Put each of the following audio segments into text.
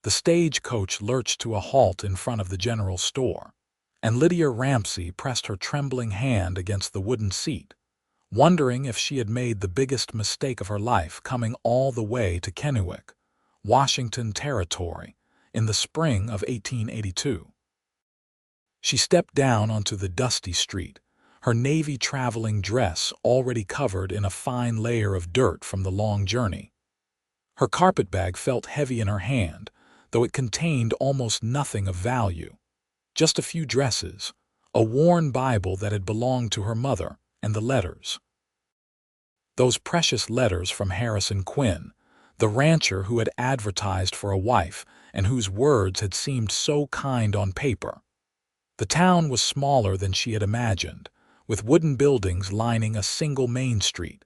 The stagecoach lurched to a halt in front of the general store, and Lydia Ramsey pressed her trembling hand against the wooden seat, wondering if she had made the biggest mistake of her life coming all the way to Kennewick, Washington Territory, in the spring of 1882. She stepped down onto the dusty street, her navy traveling dress already covered in a fine layer of dirt from the long journey. Her carpetbag felt heavy in her hand, though it contained almost nothing of value. Just a few dresses, a worn Bible that had belonged to her mother, and the letters. Those precious letters from Harrison Quinn, the rancher who had advertised for a wife and whose words had seemed so kind on paper. The town was smaller than she had imagined, with wooden buildings lining a single main street.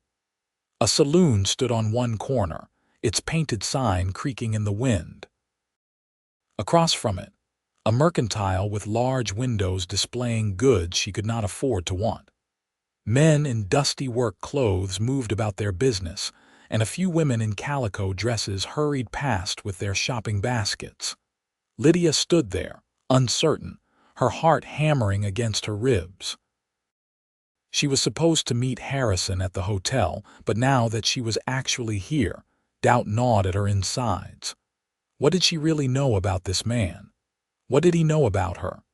A saloon stood on one corner, its painted sign creaking in the wind. Across from it, a mercantile with large windows displaying goods she could not afford to want. Men in dusty work clothes moved about their business, and a few women in calico dresses hurried past with their shopping baskets. Lydia stood there, uncertain, her heart hammering against her ribs. She was supposed to meet Harrison at the hotel, but now that she was actually here, doubt gnawed at her insides. What did she really know about this man? What did he know about her?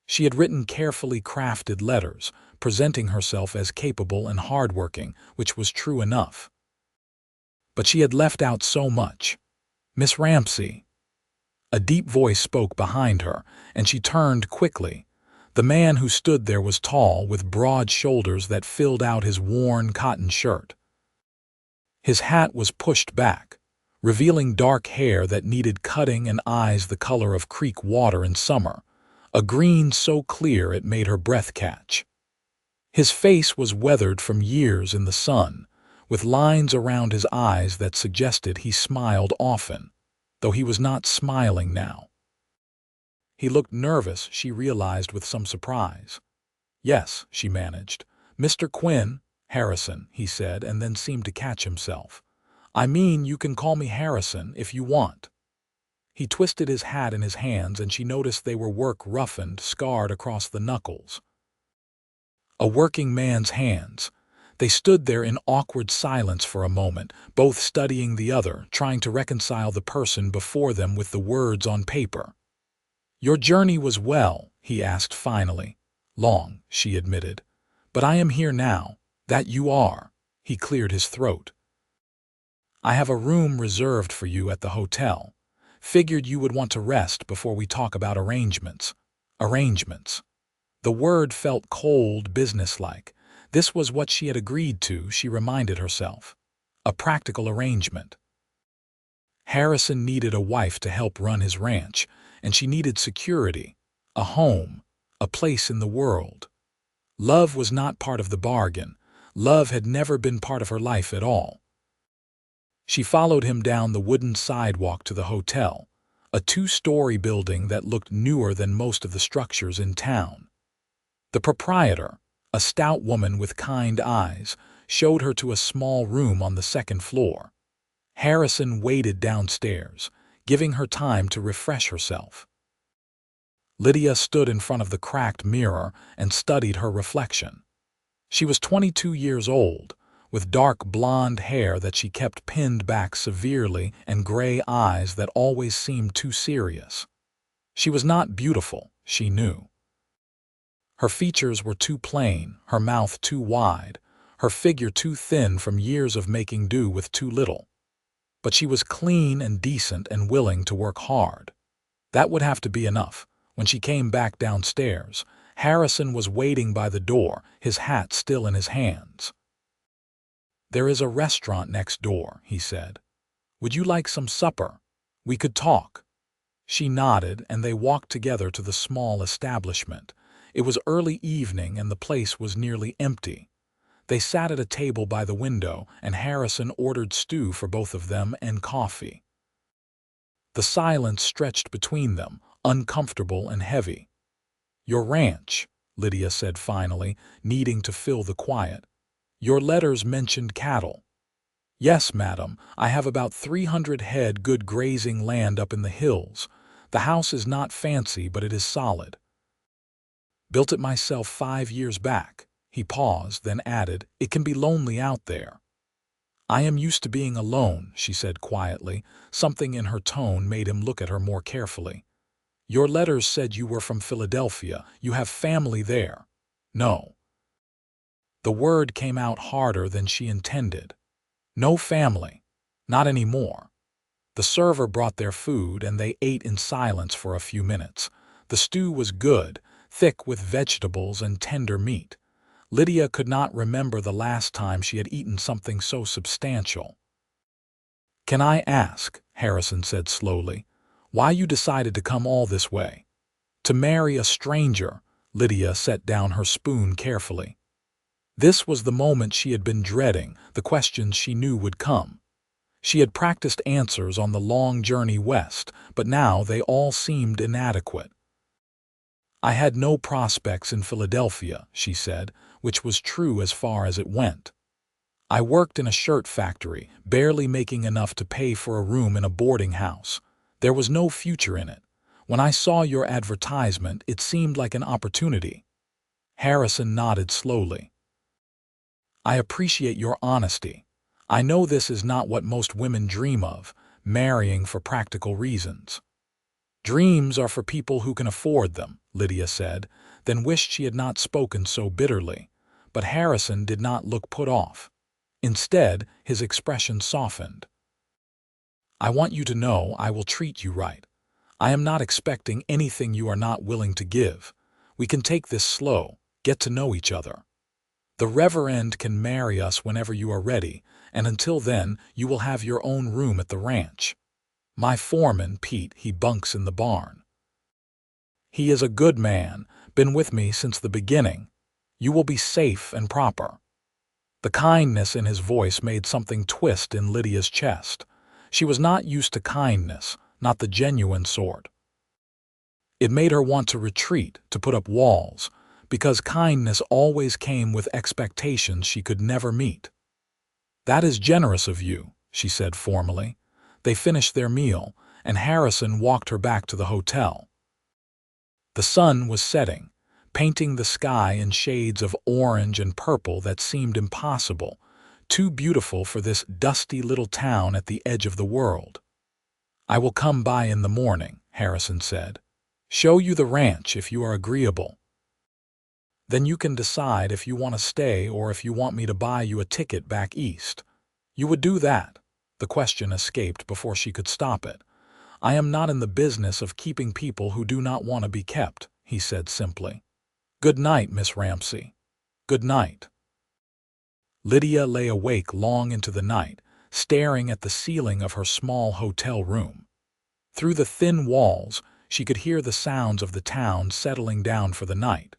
She had written carefully crafted letters, presenting herself as capable and hardworking, which was true enough. But she had left out so much. "Miss Ramsey." A deep voice spoke behind her, and she turned quickly. The man who stood there was tall, with broad shoulders that filled out his worn cotton shirt. His hat was pushed back, revealing dark hair that needed cutting and eyes the color of creek water in summer, a green so clear it made her breath catch. His face was weathered from years in the sun, with lines around his eyes that suggested he smiled often, though he was not smiling now. He looked nervous, she realized with some surprise. "Yes," she managed. "Mr. Quinn." "Harrison," he said, and then seemed to catch himself. "I mean, you can call me Harrison if you want." He twisted his hat in his hands, and she noticed they were work-roughened, scarred across the knuckles. A working man's hands. They stood there in awkward silence for a moment, both studying the other, trying to reconcile the person before them with the words on paper. "Your journey was well," he asked finally. "Long," she admitted. "But I am here now." "That you are." He cleared his throat. "I have a room reserved for you at the hotel. Figured you would want to rest before we talk about arrangements." Arrangements. The word felt cold, businesslike. This was what she had agreed to, she reminded herself. A practical arrangement. Harrison needed a wife to help run his ranch, and she needed security, a home, a place in the world. Love was not part of the bargain. Love had never been part of her life at all. She followed him down the wooden sidewalk to the hotel, a two-story building that looked newer than most of the structures in town. The proprietor, a stout woman with kind eyes, showed her to a small room on the second floor. Harrison waited downstairs, giving her time to refresh herself. Lydia stood in front of the cracked mirror and studied her reflection. She was 22 years old, with dark blonde hair that she kept pinned back severely and gray eyes that always seemed too serious. She was not beautiful, she knew. Her features were too plain, her mouth too wide, her figure too thin from years of making do with too little. But she was clean and decent and willing to work hard. That would have to be enough. When she came back downstairs, Harrison was waiting by the door, his hat still in his hands. "There is a restaurant next door," he said. "Would you like some supper? We could talk." She nodded, and they walked together to the small establishment. It was early evening, and the place was nearly empty. They sat at a table by the window, and Harrison ordered stew for both of them and coffee. The silence stretched between them, uncomfortable and heavy. "Your ranch," Lydia said finally, needing to fill the quiet. "Your letters mentioned cattle." Yes, madam, I have about 300 head good grazing land up in the hills. The house is not fancy, but it is solid. Built it myself 5 years back. He paused, then added, it can be lonely out there. I am used to being alone, she said quietly. Something in her tone made him look at her more carefully. Your letters said you were from Philadelphia. You have family there. No. The word came out harder than she intended. No family. Not anymore. The server brought their food, and they ate in silence for a few minutes. The stew was good, thick with vegetables and tender meat. Lydia could not remember the last time she had eaten something so substantial. Can I ask, Harrison said slowly, why you decided to come all this way? To marry a stranger? Lydia set down her spoon carefully. This was the moment she had been dreading, the questions she knew would come. She had practiced answers on the long journey west, but now they all seemed inadequate. I had no prospects in Philadelphia, she said, which was true as far as it went. I worked in a shirt factory, barely making enough to pay for a room in a boarding house. There was no future in it. When I saw your advertisement, it seemed like an opportunity. Harrison nodded slowly. I appreciate your honesty. I know this is not what most women dream of, marrying for practical reasons. Dreams are for people who can afford them, Lydia said, then wished she had not spoken so bitterly. But Harrison did not look put off. Instead, his expression softened. I want you to know I will treat you right. I am not expecting anything you are not willing to give. We can take this slow, get to know each other. The Reverend can marry us whenever you are ready, and until then, you will have your own room at the ranch. My foreman, Pete, he bunks in the barn. He is a good man, been with me since the beginning. You will be safe and proper. The kindness in his voice made something twist in Lydia's chest. She was not used to kindness, not the genuine sort. It made her want to retreat, to put up walls, because kindness always came with expectations she could never meet. That is generous of you, she said formally. They finished their meal, and Harrison walked her back to the hotel. The sun was setting, painting the sky in shades of orange and purple that seemed impossible, too beautiful for this dusty little town at the edge of the world. I will come by in the morning, Harrison said. Show you the ranch if you are agreeable. Then you can decide if you want to stay or if you want me to buy you a ticket back east. You would do that. The question escaped before she could stop it. I am not in the business of keeping people who do not want to be kept, he said simply. Good night, Miss Ramsey. Good night. Lydia lay awake long into the night, staring at the ceiling of her small hotel room. Through the thin walls, she could hear the sounds of the town settling down for the night.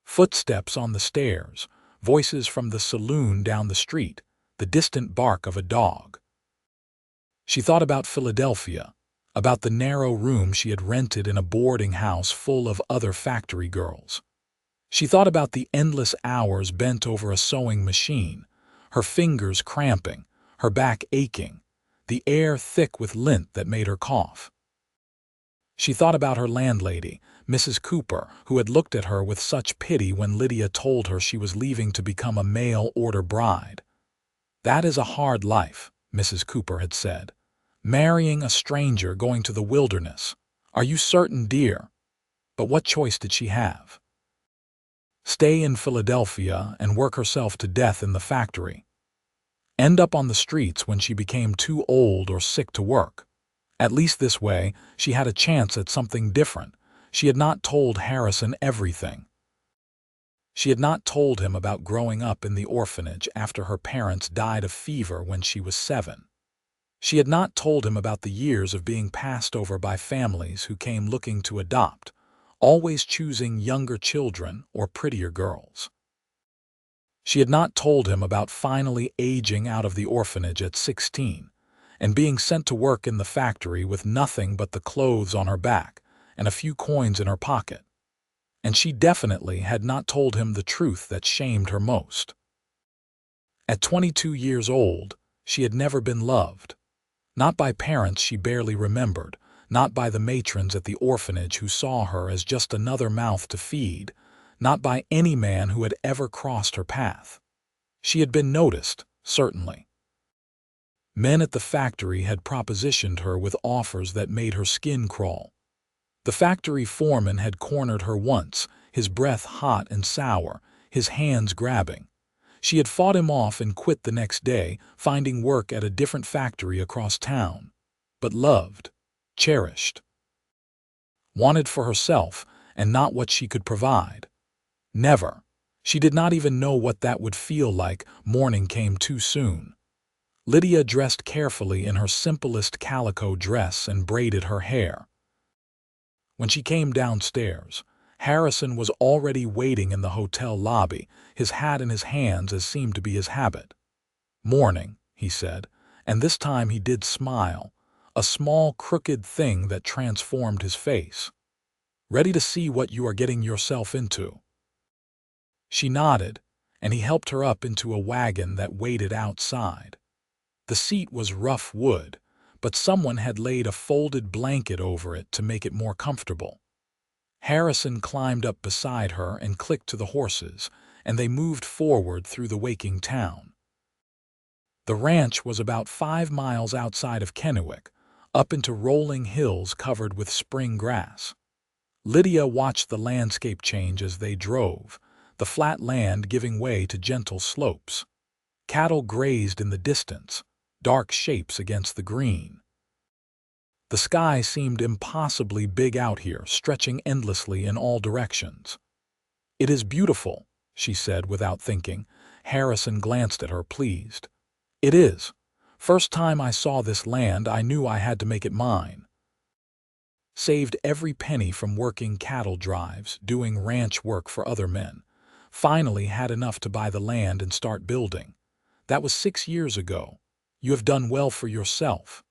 Footsteps on the stairs, voices from the saloon down the street, the distant bark of a dog. She thought about Philadelphia, about the narrow room she had rented in a boarding house full of other factory girls. She thought about the endless hours bent over a sewing machine, her fingers cramping, her back aching, the air thick with lint that made her cough. She thought about her landlady, Mrs. Cooper, who had looked at her with such pity when Lydia told her she was leaving to become a mail-order bride. That is a hard life, Mrs. Cooper had said. Marrying a stranger, going to the wilderness. Are you certain, dear? But what choice did she have? Stay in Philadelphia and work herself to death in the factory. End up on the streets when she became too old or sick to work. At least this way, she had a chance at something different. She had not told Harrison everything. She had not told him about growing up in the orphanage after her parents died of fever when she was 7. She had not told him about the years of being passed over by families who came looking to adopt, always choosing younger children or prettier girls. She had not told him about finally aging out of the orphanage at 16 and being sent to work in the factory with nothing but the clothes on her back and a few coins in her pocket. And she definitely had not told him the truth that shamed her most. At 22 years old, She had never been loved. Not by parents she barely remembered, not by the matrons at the orphanage who saw her as just another mouth to feed, not by any man who had ever crossed her path. She had been noticed, certainly. Men at the factory had propositioned her with offers that made her skin crawl. The factory foreman had cornered her once, his breath hot and sour, his hands grabbing. She had fought him off and quit the next day, finding work at a different factory across town. But loved, cherished. Wanted for herself, and not what she could provide. Never. She did not even know what that would feel like. Morning came too soon. Lydia dressed carefully in her simplest calico dress and braided her hair. When she came downstairs, Harrison was already waiting in the hotel lobby, his hat in his hands as seemed to be his habit. "Morning," he said, and this time he did smile, a small crooked thing that transformed his face. "Ready to see what you are getting yourself into?" She nodded, and he helped her up into a wagon that waited outside. The seat was rough wood, but someone had laid a folded blanket over it to make it more comfortable. Harrison climbed up beside her and clicked to the horses, and they moved forward through the waking town. The ranch was about 5 miles outside of Kennewick, up into rolling hills covered with spring grass. Lydia watched the landscape change as they drove, the flat land giving way to gentle slopes. Cattle grazed in the distance, dark shapes against the green. The sky seemed impossibly big out here, stretching endlessly in all directions. "It is beautiful," she said without thinking. Harrison glanced at her, pleased. "It is. First time I saw this land, I knew I had to make it mine. Saved every penny from working cattle drives, doing ranch work for other men. Finally had enough to buy the land and start building. That was 6 years ago. You have done well for yourself."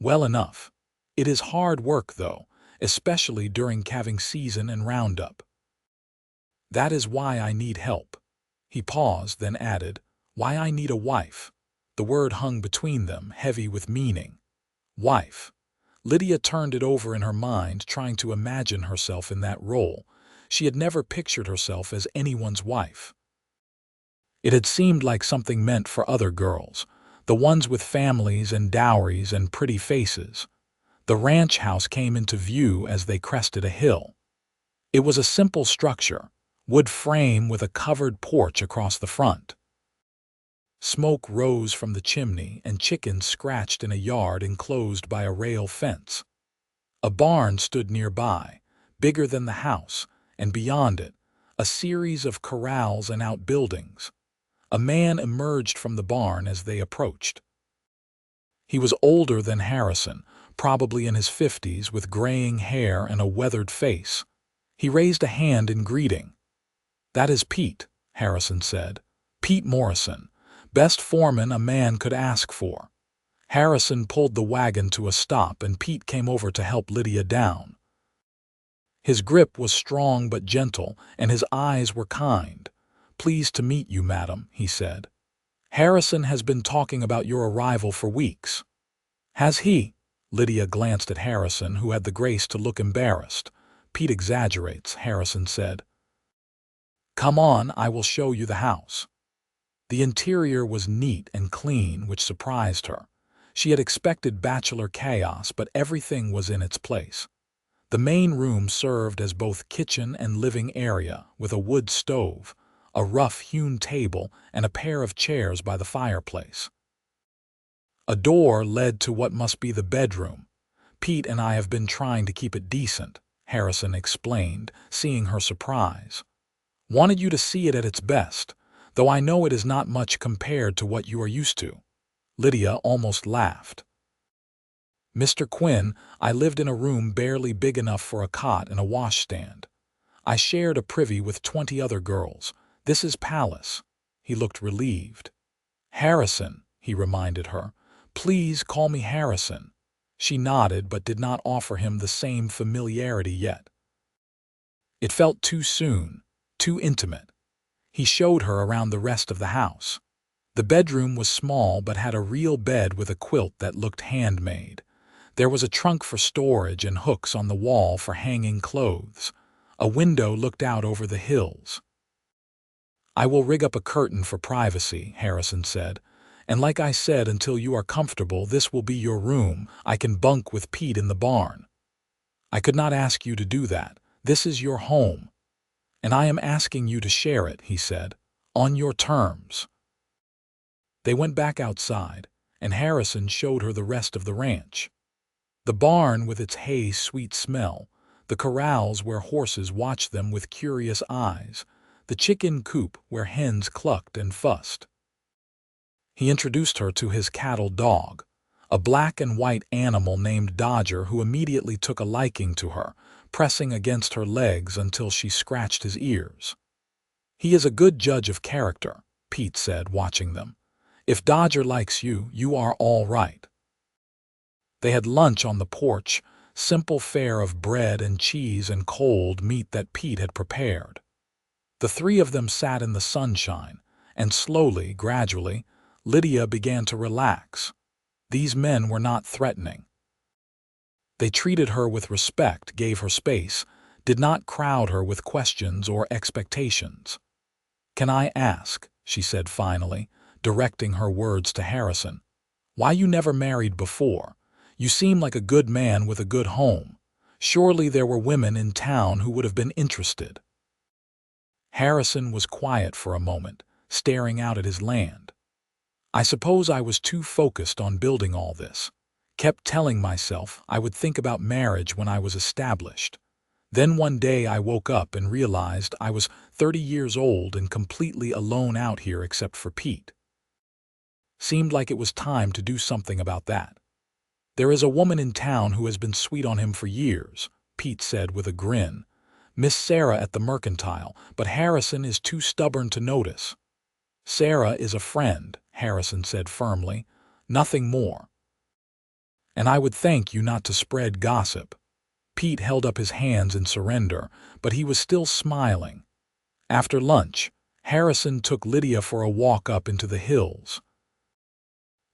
"Well enough. It is hard work, though, especially during calving season and roundup. That is why I need help." He paused, then added, "Why I need a wife." The word hung between them, heavy with meaning. Wife. Lydia turned it over in her mind, trying to imagine herself in that role. She had never pictured herself as anyone's wife. It had seemed like something meant for other girls, the ones with families and dowries and pretty faces. The ranch house came into view as they crested a hill. It was a simple structure, wood frame with a covered porch across the front. Smoke rose from the chimney and chickens scratched in a yard enclosed by a rail fence. A barn stood nearby, bigger than the house, and beyond it, a series of corrals and outbuildings. A man emerged from the barn as they approached. He was older than Harrison, probably in his 50s, with graying hair and a weathered face. He raised a hand in greeting. "That is Pete," Harrison said. "Pete Morrison, best foreman a man could ask for." Harrison pulled the wagon to a stop and Pete came over to help Lydia down. His grip was strong but gentle, and his eyes were kind. "Pleased to meet you, madam," he said. "Harrison has been talking about your arrival for weeks." "Has he?" Lydia glanced at Harrison, who had the grace to look embarrassed. "Pete exaggerates," Harrison said. "Come on, I will show you the house." The interior was neat and clean, which surprised her. She had expected bachelor chaos, but everything was in its place. The main room served as both kitchen and living area, with a wood stove, a rough-hewn table, and a pair of chairs by the fireplace. A door led to what must be the bedroom. "Pete and I have been trying to keep it decent," Harrison explained, seeing her surprise. "Wanted you to see it at its best, though I know it is not much compared to what you are used to." Lydia almost laughed. "Mr. Quinn, I lived in a room barely big enough for a cot and a washstand. I shared a privy with 20 other girls. This is Palace." He looked relieved. "Harrison," he reminded her. "Please call me Harrison." She nodded but did not offer him the same familiarity yet. It felt too soon, too intimate. He showed her around the rest of the house. The bedroom was small but had a real bed with a quilt that looked handmade. There was a trunk for storage and hooks on the wall for hanging clothes. A window looked out over the hills. "I will rig up a curtain for privacy," Harrison said. "And like I said, until you are comfortable, this will be your room. I can bunk with Pete in the barn." "I could not ask you to do that. This is your home. And I am asking you to share it," he said, "on your terms." They went back outside, and Harrison showed her the rest of the ranch. The barn with its hay-sweet smell, the corrals where horses watched them with curious eyes, the chicken coop where hens clucked and fussed. He introduced her to his cattle dog, a black and white animal named Dodger, who immediately took a liking to her, pressing against her legs until she scratched his ears. "He is a good judge of character," Pete said, watching them. "If Dodger likes you, you are all right." They had lunch on the porch, simple fare of bread and cheese and cold meat that Pete had prepared. The three of them sat in the sunshine, and slowly, gradually, Lydia began to relax. These men were not threatening. They treated her with respect, gave her space, did not crowd her with questions or expectations. "Can I ask," she said finally, directing her words to Harrison, "why you never married before? You seem like a good man with a good home. Surely there were women in town who would have been interested." Harrison was quiet for a moment, staring out at his land. "I suppose I was too focused on building all this. Kept telling myself I would think about marriage when I was established. Then one day I woke up and realized I was 30 years old and completely alone out here except for Pete. Seemed like it was time to do something about that. There is a woman in town who has been sweet on him for years," Pete said with a grin. "Miss Sarah at the Mercantile, but Harrison is too stubborn to notice." "Sarah is a friend," Harrison said firmly. "Nothing more. And I would thank you not to spread gossip." Pete held up his hands in surrender, but he was still smiling. After lunch, Harrison took Lydia for a walk up into the hills.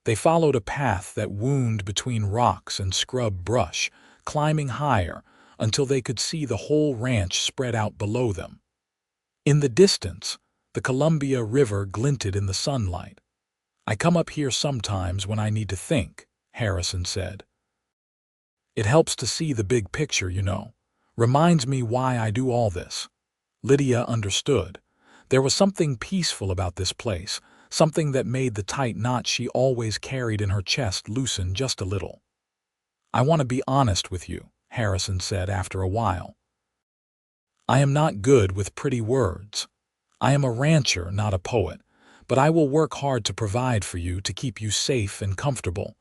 They followed a path that wound between rocks and scrub brush, climbing higher until they could see the whole ranch spread out below them. In the distance, the Columbia River glinted in the sunlight. "I come up here sometimes when I need to think," Harrison said. "It helps to see the big picture, you know. Reminds me why I do all this." Lydia understood. There was something peaceful about this place, something that made the tight knot she always carried in her chest loosen just a little. "I want to be honest with you," Harrison said after a while. "I am not good with pretty words. I am a rancher, not a poet, but I will work hard to provide for you, to keep you safe and comfortable.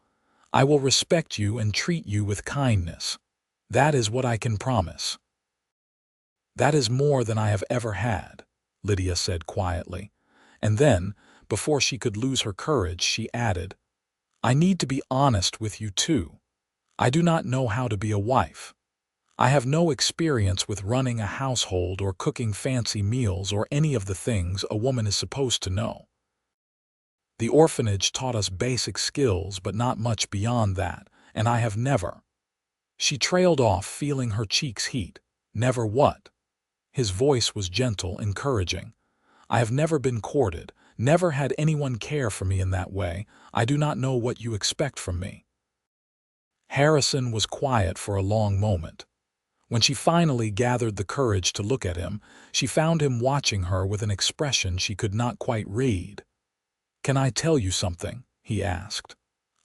I will respect you and treat you with kindness. That is what I can promise." "That is more than I have ever had," Lydia said quietly. And then, before she could lose her courage, she added, "I need to be honest with you too. I do not know how to be a wife. I have no experience with running a household or cooking fancy meals or any of the things a woman is supposed to know. The orphanage taught us basic skills, but not much beyond that, and I have never—" She trailed off, feeling her cheeks heat. "Never what?" His voice was gentle, encouraging. "I have never been courted, never had anyone care for me in that way. I do not know what you expect from me." Harrison was quiet for a long moment. When she finally gathered the courage to look at him, she found him watching her with an expression she could not quite read. "Can I tell you something?" he asked.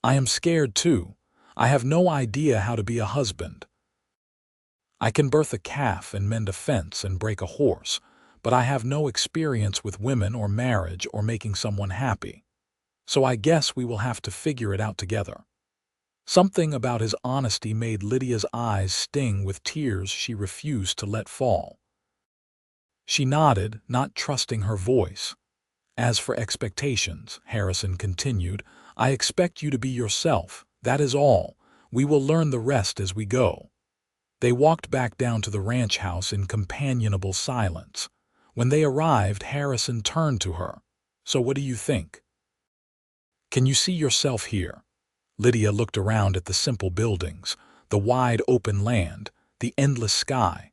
"I am scared too. I have no idea how to be a husband. I can birth a calf and mend a fence and break a horse, but I have no experience with women or marriage or making someone happy. So I guess we will have to figure it out together." Something about his honesty made Lydia's eyes sting with tears she refused to let fall. She nodded, not trusting her voice. "As for expectations," Harrison continued, "I expect you to be yourself. That is all. We will learn the rest as we go." They walked back down to the ranch house in companionable silence. When they arrived, Harrison turned to her. "So what do you think?" Can you see yourself here?" Lydia looked around at the simple buildings, the wide open land, the endless sky.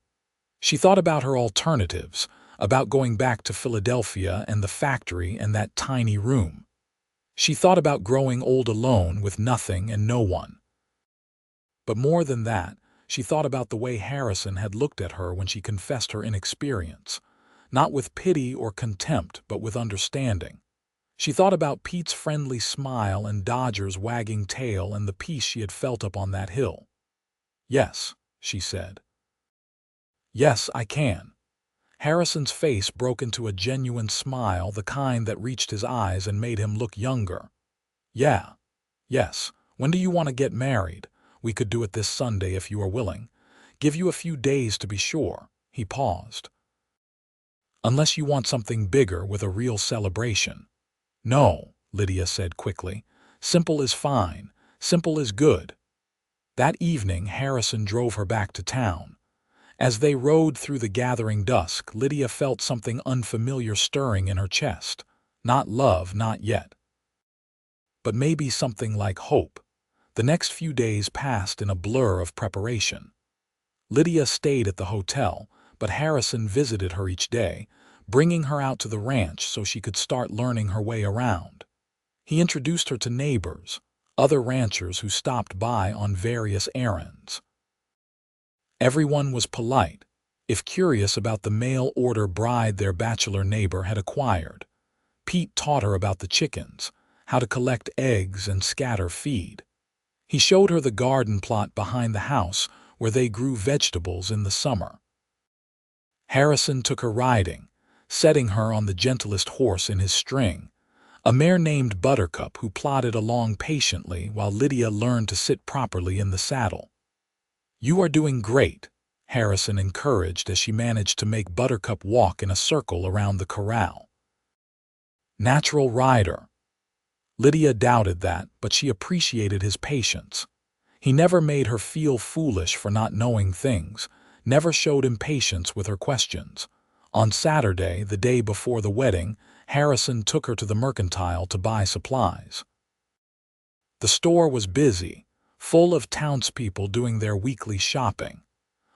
She thought about her alternatives, about going back to Philadelphia and the factory and that tiny room. She thought about growing old alone with nothing and no one. But more than that, she thought about the way Harrison had looked at her when she confessed her inexperience, not with pity or contempt, but with understanding. She thought about Pete's friendly smile and Dodger's wagging tail and the peace she had felt up on that hill. "Yes," she said. "Yes, I can." Harrison's face broke into a genuine smile, the kind that reached his eyes and made him look younger. "Yeah. Yes. When do you want to get married? We could do it this Sunday if you are willing. Give you a few days to be sure." He paused. "Unless you want something bigger with a real celebration." "No," Lydia said quickly. "Simple is fine. Simple is good." That evening, Harrison drove her back to town. As they rode through the gathering dusk, Lydia felt something unfamiliar stirring in her chest. Not love, not yet. But maybe something like hope. The next few days passed in a blur of preparation. Lydia stayed at the hotel, but Harrison visited her each day, bringing her out to the ranch so she could start learning her way around. He introduced her to neighbors, other ranchers who stopped by on various errands. Everyone was polite, if curious about the mail-order bride their bachelor neighbor had acquired. Pete taught her about the chickens, how to collect eggs and scatter feed. He showed her the garden plot behind the house where they grew vegetables in the summer. Harrison took her riding, setting her on the gentlest horse in his string, a mare named Buttercup who plodded along patiently while Lydia learned to sit properly in the saddle. "You are doing great," Harrison encouraged as she managed to make Buttercup walk in a circle around the corral. "Natural rider." Lydia doubted that, but she appreciated his patience. He never made her feel foolish for not knowing things, never showed impatience with her questions. On Saturday, the day before the wedding, Harrison took her to the mercantile to buy supplies. The store was busy, full of townspeople doing their weekly shopping.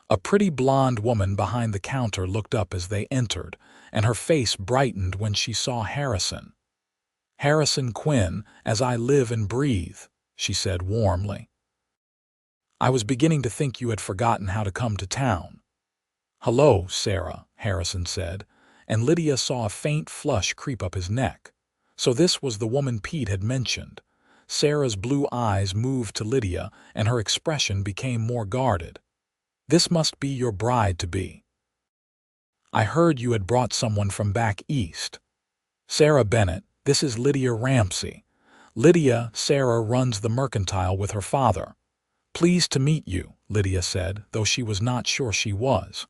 A pretty blonde woman behind the counter looked up as they entered, and her face brightened when she saw Harrison. "Harrison Quinn, as I live and breathe," she said warmly. "I was beginning to think you had forgotten how to come to town." "Hello, Sarah," Harrison said, and Lydia saw a faint flush creep up his neck. So this was the woman Pete had mentioned. Sarah's blue eyes moved to Lydia, and her expression became more guarded. "This must be your bride-to-be. I heard you had brought someone from back east." "Sarah Bennett, this is Lydia Ramsey. Lydia, Sarah runs the mercantile with her father." "Pleased to meet you," Lydia said, though she was not sure she was.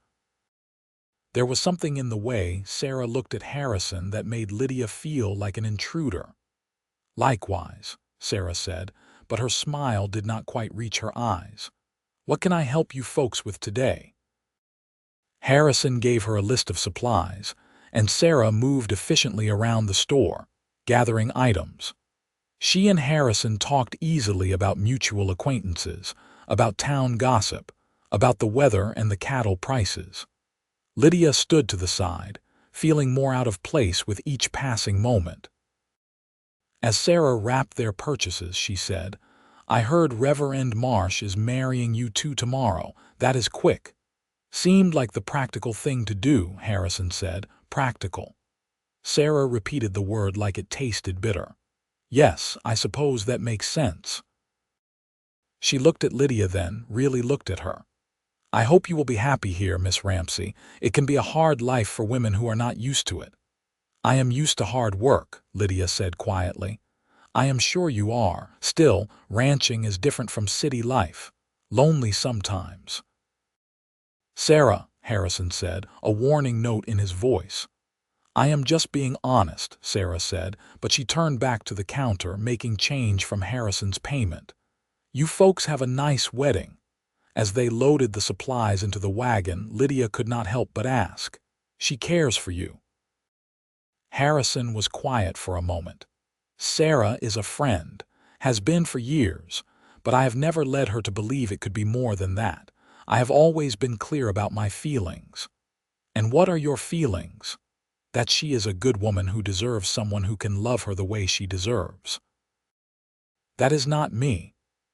There was something in the way Sarah looked at Harrison that made Lydia feel like an intruder. "Likewise," Sarah said, but her smile did not quite reach her eyes. "What can I help you folks with today?" Harrison gave her a list of supplies, and Sarah moved efficiently around the store, gathering items. She and Harrison talked easily about mutual acquaintances, about town gossip, about the weather and the cattle prices. Lydia stood to the side, feeling more out of place with each passing moment. As Sarah wrapped their purchases, she said, "I heard Reverend Marsh is marrying you two tomorrow. That is quick." "Seemed like the practical thing to do," Harrison said. "Practical." Sarah repeated the word like it tasted bitter. "Yes, I suppose that makes sense." She looked at Lydia then, really looked at her. "I hope you will be happy here, Miss Ramsey. It can be a hard life for women who are not used to it." "I am used to hard work," Lydia said quietly. "I am sure you are. Still, ranching is different from city life. Lonely sometimes." "Sarah," Harrison said, a warning note in his voice. "I am just being honest," Sarah said, but she turned back to the counter, making change from Harrison's payment. "You folks have a nice wedding." As they loaded the supplies into the wagon, Lydia could not help but ask, "She cares for you?" Harrison was quiet for a moment. Sarah is a friend, has been for years, but I have never led her to believe it could be more than that. I have always been clear about my feelings. And what are your feelings? That she is a good woman who deserves someone who can love her the way she deserves. That is not me.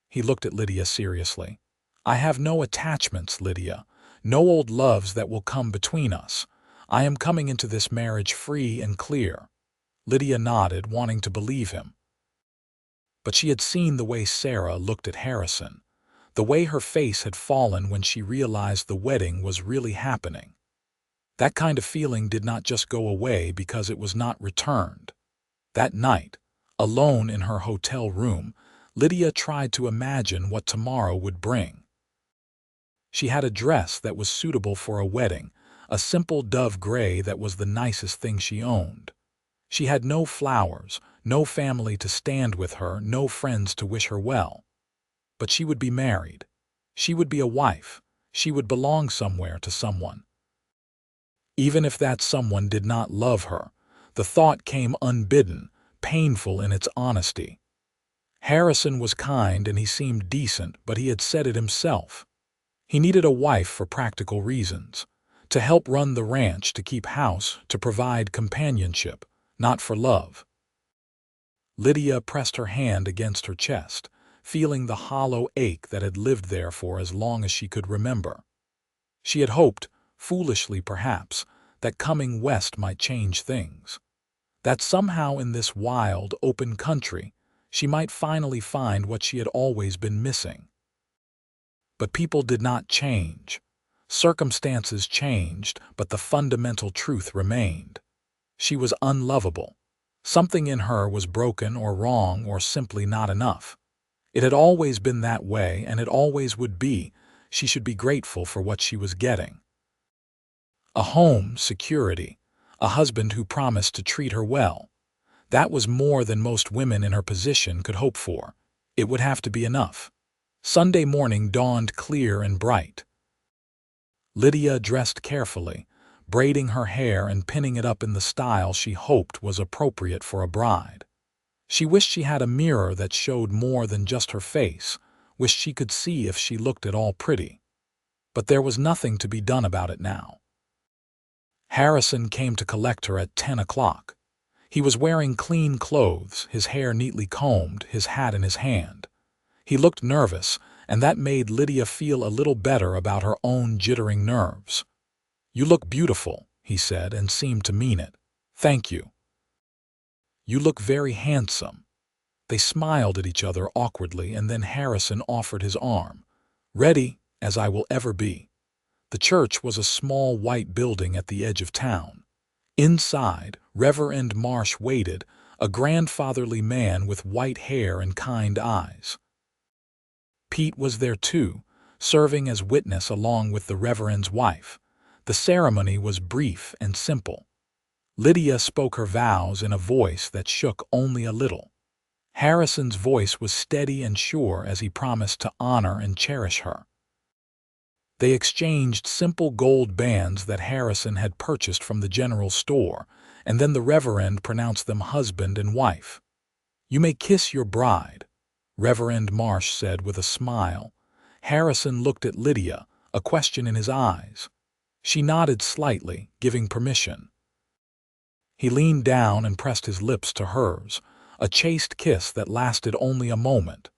He looked at Lydia seriously. I have no attachments, Lydia. No old loves that will come between us. I am coming into this marriage free and clear. Lydia nodded, wanting to believe him. But she had seen the way Sarah looked at Harrison, the way her face had fallen when she realized the wedding was really happening. That kind of feeling did not just go away because it was not returned. That night, alone in her hotel room, Lydia tried to imagine what tomorrow would bring. She had a dress that was suitable for a wedding, a simple dove gray that was the nicest thing she owned. She had no flowers, no family to stand with her, no friends to wish her well. But she would be married. She would be a wife. She would belong somewhere to someone. Even if that someone did not love her, the thought came unbidden, painful in its honesty. Harrison was kind and he seemed decent, but he had said it himself. He needed a wife for practical reasons, to help run the ranch, to keep house, to provide companionship, not for love. Lydia pressed her hand against her chest, feeling the hollow ache that had lived there for as long as she could remember. She had hoped, foolishly perhaps, that coming west might change things. That somehow in this wild, open country, she might finally find what she had always been missing. But people did not change. Circumstances changed, but the fundamental truth remained. She was unlovable. Something in her was broken or wrong or simply not enough. It had always been that way, and it always would be. She should be grateful for what she was getting. A home, security, a husband who promised to treat her well. That was more than most women in her position could hope for. It would have to be enough. Sunday morning dawned clear and bright. Lydia dressed carefully, braiding her hair and pinning it up in the style she hoped was appropriate for a bride. She wished she had a mirror that showed more than just her face, wished she could see if she looked at all pretty. But there was nothing to be done about it now. Harrison came to collect her at 10 o'clock. He was wearing clean clothes, his hair neatly combed, his hat in his hand. He looked nervous, and that made Lydia feel a little better about her own jittering nerves. "You look beautiful," he said, and seemed to mean it. "Thank you." "You look very handsome." They smiled at each other awkwardly, and then Harrison offered his arm. "Ready, as I will ever be." The church was a small white building at the edge of town. Inside, Reverend Marsh waited, a grandfatherly man with white hair and kind eyes. Pete was there too, serving as witness along with the Reverend's wife. The ceremony was brief and simple. Lydia spoke her vows in a voice that shook only a little. Harrison's voice was steady and sure as he promised to honor and cherish her. They exchanged simple gold bands that Harrison had purchased from the general store, and then the Reverend pronounced them husband and wife. "You may kiss your bride," Reverend Marsh said with a smile. Harrison looked at Lydia, a question in his eyes. She nodded slightly, giving permission. He leaned down and pressed his lips to hers, a chaste kiss that lasted only a moment.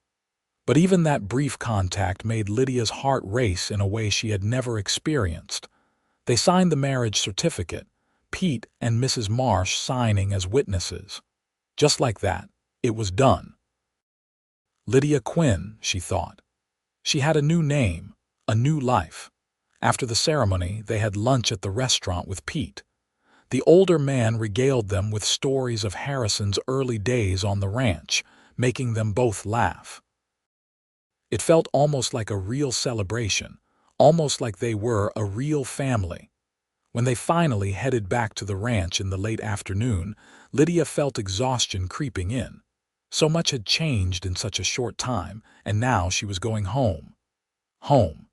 But even that brief contact made Lydia's heart race in a way she had never experienced. They signed the marriage certificate, Pete and Mrs. Marsh signing as witnesses. Just like that, it was done. Lydia Quinn, she thought. She had a new name, a new life. After the ceremony, they had lunch at the restaurant with Pete. The older man regaled them with stories of Harrison's early days on the ranch, making them both laugh. It felt almost like a real celebration, almost like they were a real family. When they finally headed back to the ranch in the late afternoon, Lydia felt exhaustion creeping in. So much had changed in such a short time, and now she was going home. Home.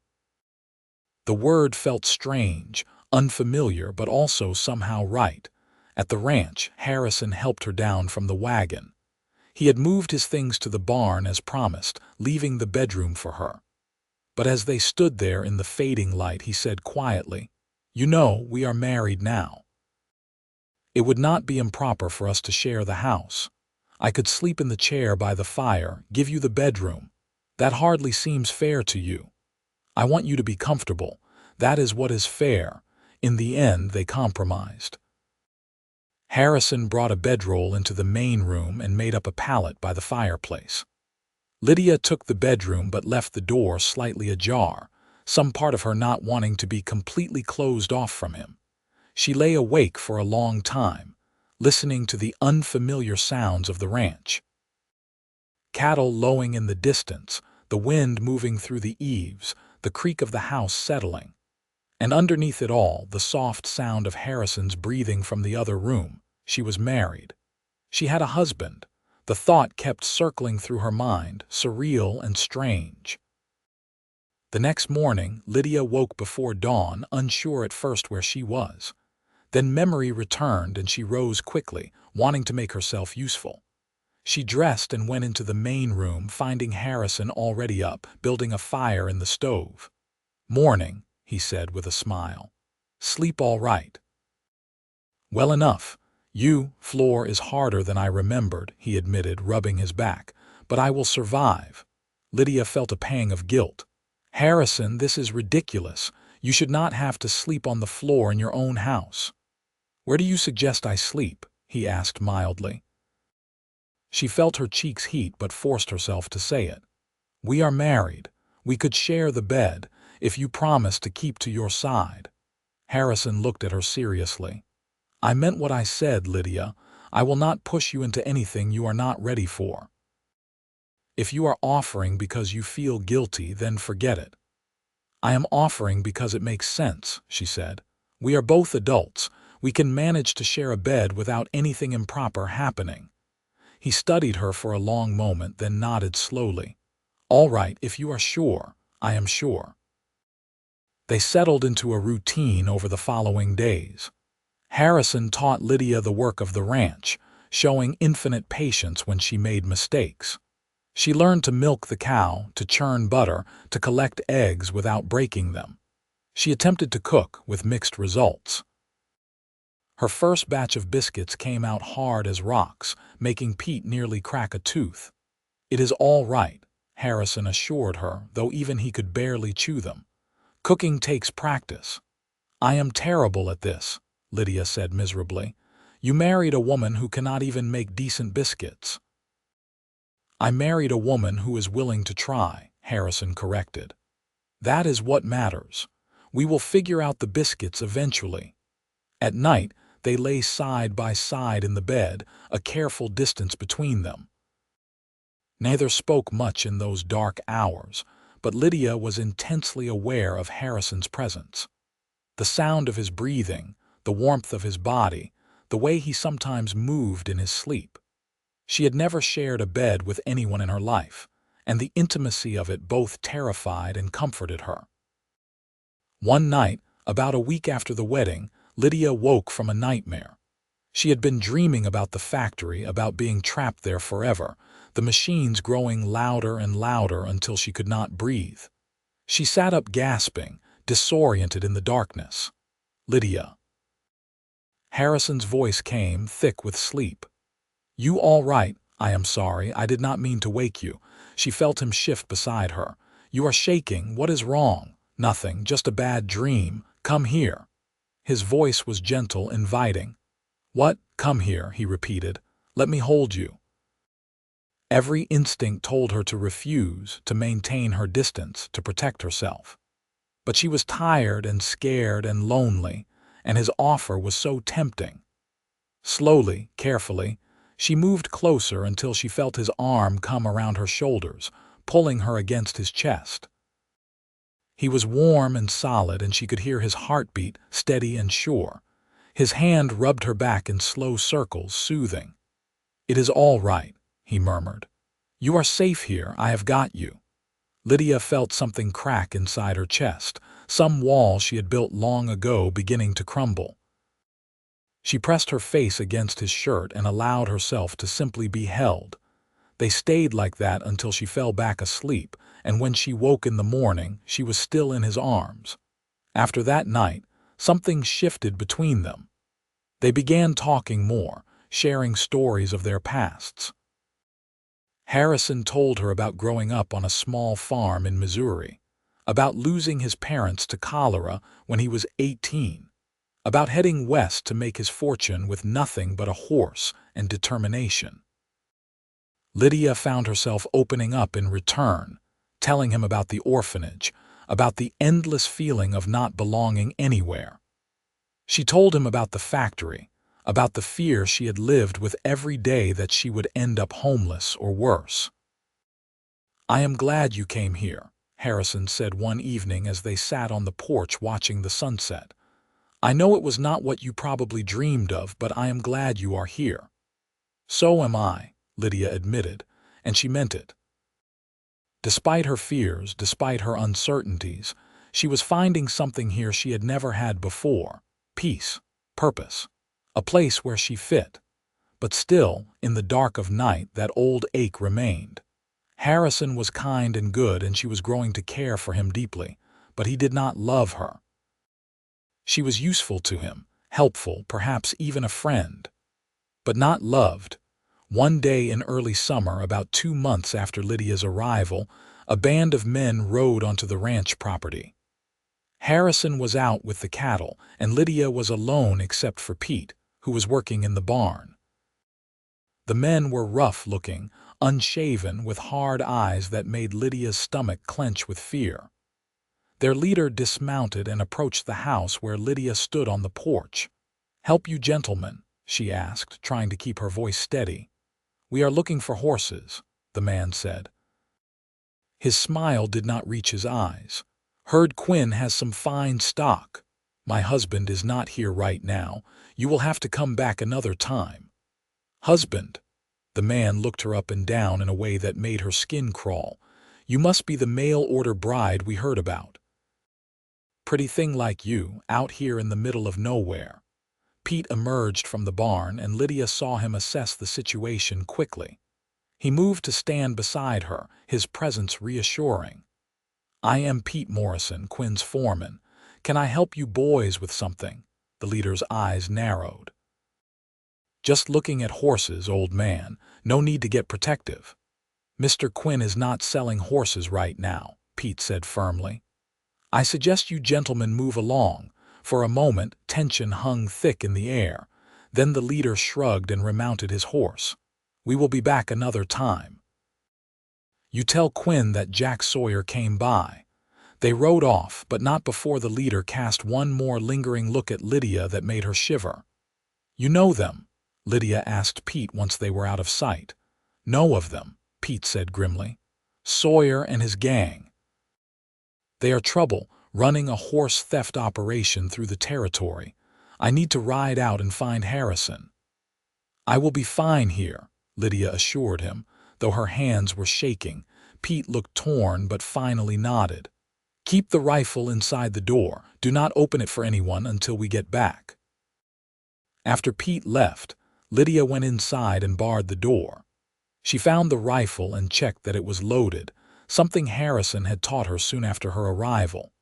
The word felt strange, unfamiliar, but also somehow right. At the ranch, Harrison helped her down from the wagon. He had moved his things to the barn as promised, leaving the bedroom for her. But as they stood there in the fading light, he said quietly, "You know, we are married now. It would not be improper for us to share the house. I could sleep in the chair by the fire, give you the bedroom. That hardly seems fair to you. I want you to be comfortable. That is what is fair." In the end, they compromised. Harrison brought a bedroll into the main room and made up a pallet by the fireplace. Lydia took the bedroom but left the door slightly ajar, some part of her not wanting to be completely closed off from him. She lay awake for a long time, listening to the unfamiliar sounds of the ranch. Cattle lowing in the distance, the wind moving through the eaves, the creak of the house settling. And underneath it all, the soft sound of Harrison's breathing from the other room. She was married. She had a husband. The thought kept circling through her mind, surreal and strange. The next morning, Lydia woke before dawn, unsure at first where she was. Then memory returned and she rose quickly, wanting to make herself useful. She dressed and went into the main room, finding Harrison already up, building a fire in the stove. "Morning," he said with a smile. "Sleep all right?" "Well enough. Floor is harder than I remembered," he admitted, rubbing his back. "But I will survive." Lydia felt a pang of guilt. "Harrison, this is ridiculous. You should not have to sleep on the floor in your own house." "Where do you suggest I sleep?" he asked mildly. She felt her cheeks heat but forced herself to say it. "We are married. We could share the bed, if you promise to keep to your side." Harrison looked at her seriously. "I meant what I said, Lydia. I will not push you into anything you are not ready for. If you are offering because you feel guilty, then forget it." "I am offering because it makes sense," she said. "We are both adults. We can manage to share a bed without anything improper happening." He studied her for a long moment, then nodded slowly. "All right, if you are sure, I am sure." They settled into a routine over the following days. Harrison taught Lydia the work of the ranch, showing infinite patience when she made mistakes. She learned to milk the cow, to churn butter, to collect eggs without breaking them. She attempted to cook, with mixed results. Her first batch of biscuits came out hard as rocks, making Pete nearly crack a tooth. "It is all right," Harrison assured her, though even he could barely chew them. "Cooking takes practice." "I am terrible at this," Lydia said miserably. "You married a woman who cannot even make decent biscuits." "I married a woman who is willing to try," Harrison corrected. "That is what matters. We will figure out the biscuits eventually." At night, they lay side by side in the bed, a careful distance between them. Neither spoke much in those dark hours, but Lydia was intensely aware of Harrison's presence. The sound of his breathing, the warmth of his body, the way he sometimes moved in his sleep. She had never shared a bed with anyone in her life, and the intimacy of it both terrified and comforted her. One night, about a week after the wedding, Lydia woke from a nightmare. She had been dreaming about the factory, about being trapped there forever, the machines growing louder and louder until she could not breathe. She sat up gasping, disoriented in the darkness. "Lydia." Harrison's voice came, thick with sleep. "You all right? I am sorry, I did not mean to wake you." She felt him shift beside her. "You are shaking. What is wrong?" "Nothing, just a bad dream. Come here." His voice was gentle, inviting. "What? Come here," he repeated. "Let me hold you." Every instinct told her to refuse, to maintain her distance, to protect herself. But she was tired and scared and lonely, and his offer was so tempting. Slowly, carefully, she moved closer until she felt his arm come around her shoulders, pulling her against his chest. He was warm and solid, and she could hear his heartbeat, steady and sure. His hand rubbed her back in slow circles, soothing. "It is all right," he murmured. "You are safe here. I have got you." Lydia felt something crack inside her chest, some wall she had built long ago beginning to crumble. She pressed her face against his shirt and allowed herself to simply be held. They stayed like that until she fell back asleep, and when she woke in the morning, she was still in his arms. After that night, something shifted between them. They began talking more, sharing stories of their pasts. Harrison told her about growing up on a small farm in Missouri, about losing his parents to cholera when he was 18, about heading west to make his fortune with nothing but a horse and determination. Lydia found herself opening up in return, telling him about the orphanage, about the endless feeling of not belonging anywhere. She told him about the factory, about the fear she had lived with every day that she would end up homeless or worse. "I am glad you came here," Harrison said one evening as they sat on the porch watching the sunset. "I know it was not what you probably dreamed of, but I am glad you are here." "So am I," Lydia admitted, and she meant it. Despite her fears, despite her uncertainties, she was finding something here she had never had before: peace, purpose, a place where she fit. But still, in the dark of night, that old ache remained. Harrison was kind and good, and she was growing to care for him deeply, but he did not love her. She was useful to him, helpful, perhaps even a friend, but not loved. One day in early summer, about 2 months after Lydia's arrival, a band of men rode onto the ranch property. Harrison was out with the cattle, and Lydia was alone except for Pete, who was working in the barn. The men were rough-looking, unshaven, with hard eyes that made Lydia's stomach clench with fear. Their leader dismounted and approached the house where Lydia stood on the porch. "Help you gentlemen?" she asked, trying to keep her voice steady. "We are looking for horses," the man said. His smile did not reach his eyes. "Heard Quinn has some fine stock. My husband is not here right now. You will have to come back another time." "Husband?" The man looked her up and down in a way that made her skin crawl. "You must be the mail-order bride we heard about. Pretty thing like you, out here in the middle of nowhere." Pete emerged from the barn, and Lydia saw him assess the situation quickly. He moved to stand beside her, his presence reassuring. "I am Pete Morrison, Quinn's foreman. Can I help you boys with something?" The leader's eyes narrowed. "Just looking at horses, old man. No need to get protective." "Mr. Quinn is not selling horses right now," Pete said firmly. "I suggest you gentlemen move along." For a moment, tension hung thick in the air. Then the leader shrugged and remounted his horse. "We will be back another time. You tell Quinn that Jack Sawyer came by." They rode off, but not before the leader cast one more lingering look at Lydia that made her shiver. "You know them?" Lydia asked Pete once they were out of sight. "Know of them," Pete said grimly. "Sawyer and his gang. They are trouble, running a horse theft operation through the territory. I need to ride out and find Harrison." "I will be fine here," Lydia assured him, though her hands were shaking. Pete looked torn but finally nodded. "Keep the rifle inside the door. Do not open it for anyone until we get back." After Pete left, Lydia went inside and barred the door. She found the rifle and checked that it was loaded, something Harrison had taught her soon after her arrival.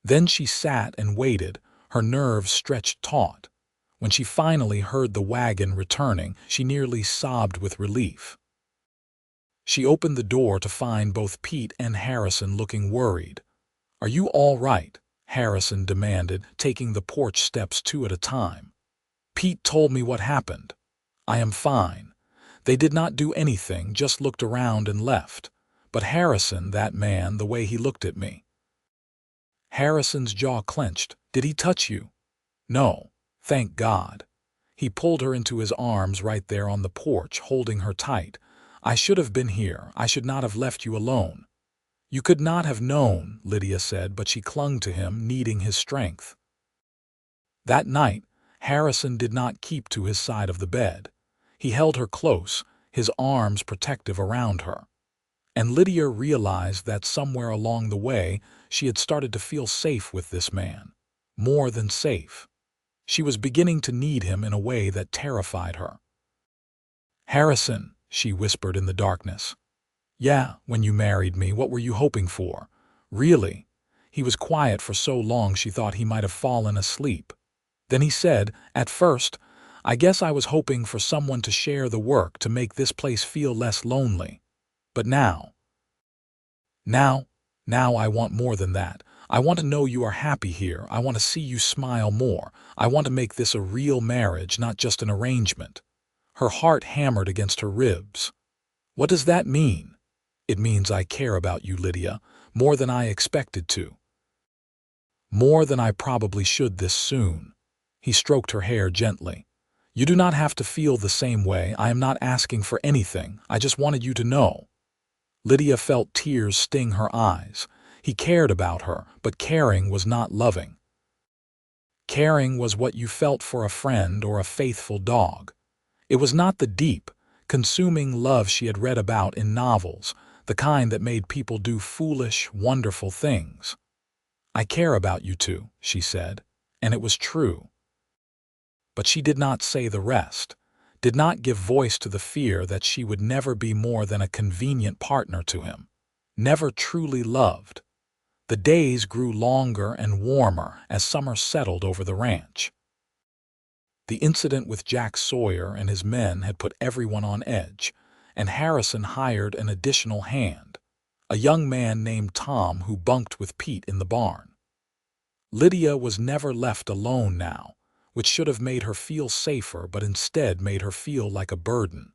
Then she sat and waited, her nerves stretched taut. When she finally heard the wagon returning, she nearly sobbed with relief. She opened the door to find both Pete and Harrison looking worried. "Are you all right?" Harrison demanded, taking the porch steps 2 at a time. "Pete told me what happened. I am fine. They did not do anything, just looked around and left. But Harrison, that man, the way he looked at me." Harrison's jaw clenched. "Did he touch you?" "No, thank God." He pulled her into his arms right there on the porch, holding her tight. "I should have been here. I should not have left you alone." "You could not have known," Lydia said, but she clung to him, needing his strength. That night, Harrison did not keep to his side of the bed. He held her close, his arms protective around her. And Lydia realized that somewhere along the way, she had started to feel safe with this man. More than safe. She was beginning to need him in a way that terrified her. "Harrison," she whispered in the darkness. Yeah, when you married me, what were you hoping for? Really? He was quiet for so long she thought he might have fallen asleep. Then he said, at first, I guess I was hoping for someone to share the work to make this place feel less lonely. But now I want more than that. I want to know you are happy here. I want to see you smile more. I want to make this a real marriage, not just an arrangement. Her heart hammered against her ribs. What does that mean? It means I care about you, Lydia, more than I expected to. More than I probably should this soon. He stroked her hair gently. You do not have to feel the same way. I am not asking for anything. I just wanted you to know. Lydia felt tears sting her eyes. He cared about her, but caring was not loving. Caring was what you felt for a friend or a faithful dog. It was not the deep, consuming love she had read about in novels, the kind that made people do foolish, wonderful things. I care about you too, she said, and it was true. But she did not say the rest, did not give voice to the fear that she would never be more than a convenient partner to him, never truly loved. The days grew longer and warmer as summer settled over the ranch. The incident with Jack Sawyer and his men had put everyone on edge, and Harrison hired an additional hand, a young man named Tom who bunked with Pete in the barn. Lydia was never left alone now, which should have made her feel safer but instead made her feel like a burden.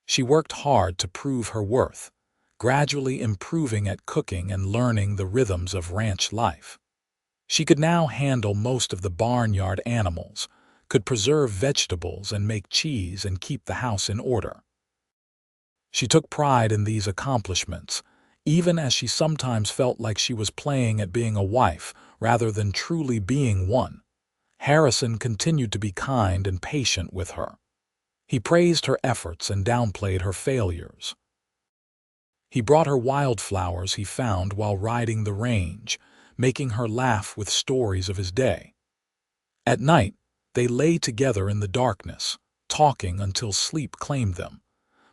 She worked hard to prove her worth, gradually improving at cooking and learning the rhythms of ranch life. She could now handle most of the barnyard animals, could preserve vegetables and make cheese and keep the house in order. She took pride in these accomplishments, even as she sometimes felt like she was playing at being a wife rather than truly being one. Harrison continued to be kind and patient with her. He praised her efforts and downplayed her failures. He brought her wildflowers he found while riding the range, making her laugh with stories of his day. At night, they lay together in the darkness, talking until sleep claimed them,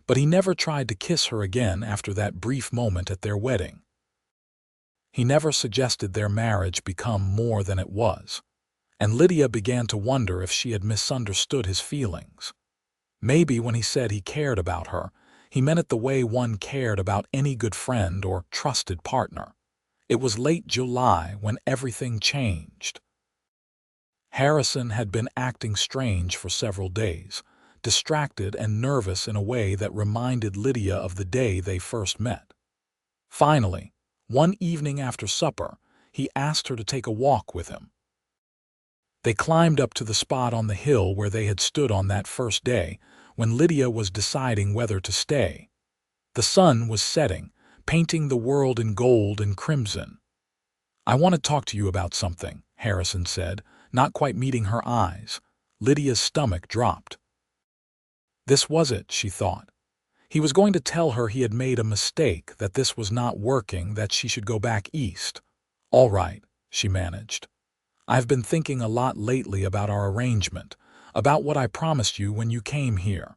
but he never tried to kiss her again after that brief moment at their wedding. He never suggested their marriage become more than it was, and Lydia began to wonder if she had misunderstood his feelings. Maybe when he said he cared about her, he meant it the way one cared about any good friend or trusted partner. It was late July when everything changed. Harrison had been acting strange for several days, distracted and nervous in a way that reminded Lydia of the day they first met. Finally, one evening after supper, he asked her to take a walk with him. They climbed up to the spot on the hill where they had stood on that first day, when Lydia was deciding whether to stay. The sun was setting, painting the world in gold and crimson. I want to talk to you about something, Harrison said, not quite meeting her eyes. Lydia's stomach dropped. This was it, she thought. He was going to tell her he had made a mistake, that this was not working, that she should go back east. All right, she managed. I've been thinking a lot lately about our arrangement, about what I promised you when you came here.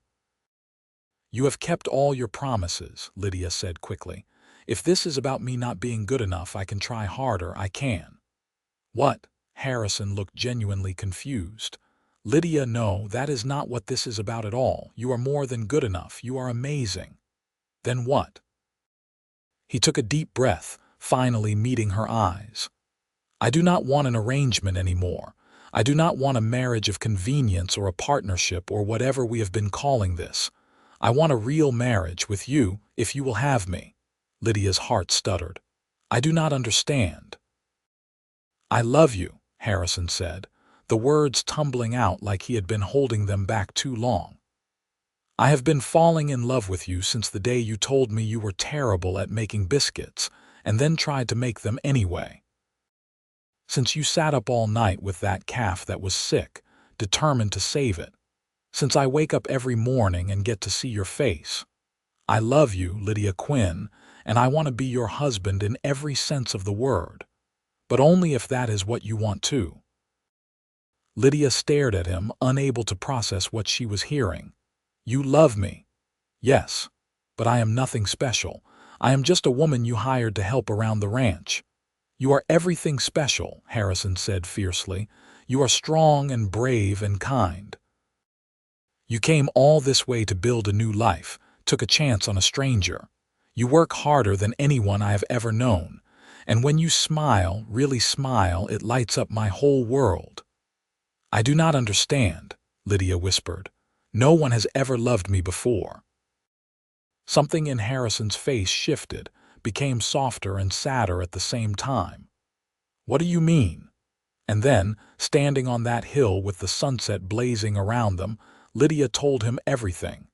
You have kept all your promises, Lydia said quickly. If this is about me not being good enough, I can try harder, I can. What? Harrison looked genuinely confused. Lydia, no, that is not what this is about at all. You are more than good enough. You are amazing. Then what? He took a deep breath, finally meeting her eyes. I do not want an arrangement anymore. I do not want a marriage of convenience or a partnership or whatever we have been calling this. I want a real marriage with you, if you will have me. Lydia's heart stuttered. I do not understand. I love you, Harrison said, the words tumbling out like he had been holding them back too long. I have been falling in love with you since the day you told me you were terrible at making biscuits, and then tried to make them anyway. Since you sat up all night with that calf that was sick, determined to save it. Since I wake up every morning and get to see your face. I love you, Lydia Quinn, and I want to be your husband in every sense of the word. But only if that is what you want too. Lydia stared at him, unable to process what she was hearing. You love me. Yes, but I am nothing special. I am just a woman you hired to help around the ranch. You are everything special, Harrison said fiercely. You are strong and brave and kind. You came all this way to build a new life, took a chance on a stranger. You work harder than anyone I have ever known, and when you smile, really smile, it lights up my whole world. I do not understand, Lydia whispered. No one has ever loved me before. Something in Harrison's face shifted, became softer and sadder at the same time. What do you mean? And then, standing on that hill with the sunset blazing around them, Lydia told him everything.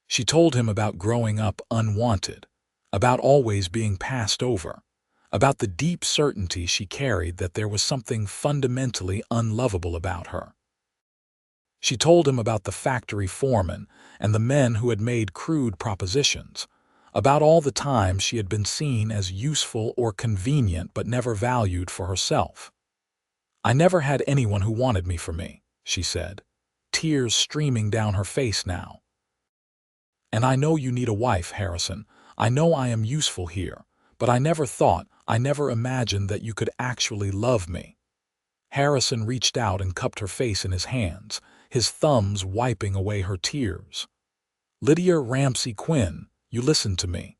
She told him about growing up unwanted, about always being passed over, about the deep certainty she carried that there was something fundamentally unlovable about her. She told him about the factory foreman and the men who had made crude propositions, about all the times she had been seen as useful or convenient but never valued for herself. I never had anyone who wanted me for me, she said, tears streaming down her face now. And I know you need a wife, Harrison. I know I am useful here, but I never imagined that you could actually love me. Harrison reached out and cupped her face in his hands, his thumbs wiping away her tears. Lydia Ramsey Quinn, you listen to me.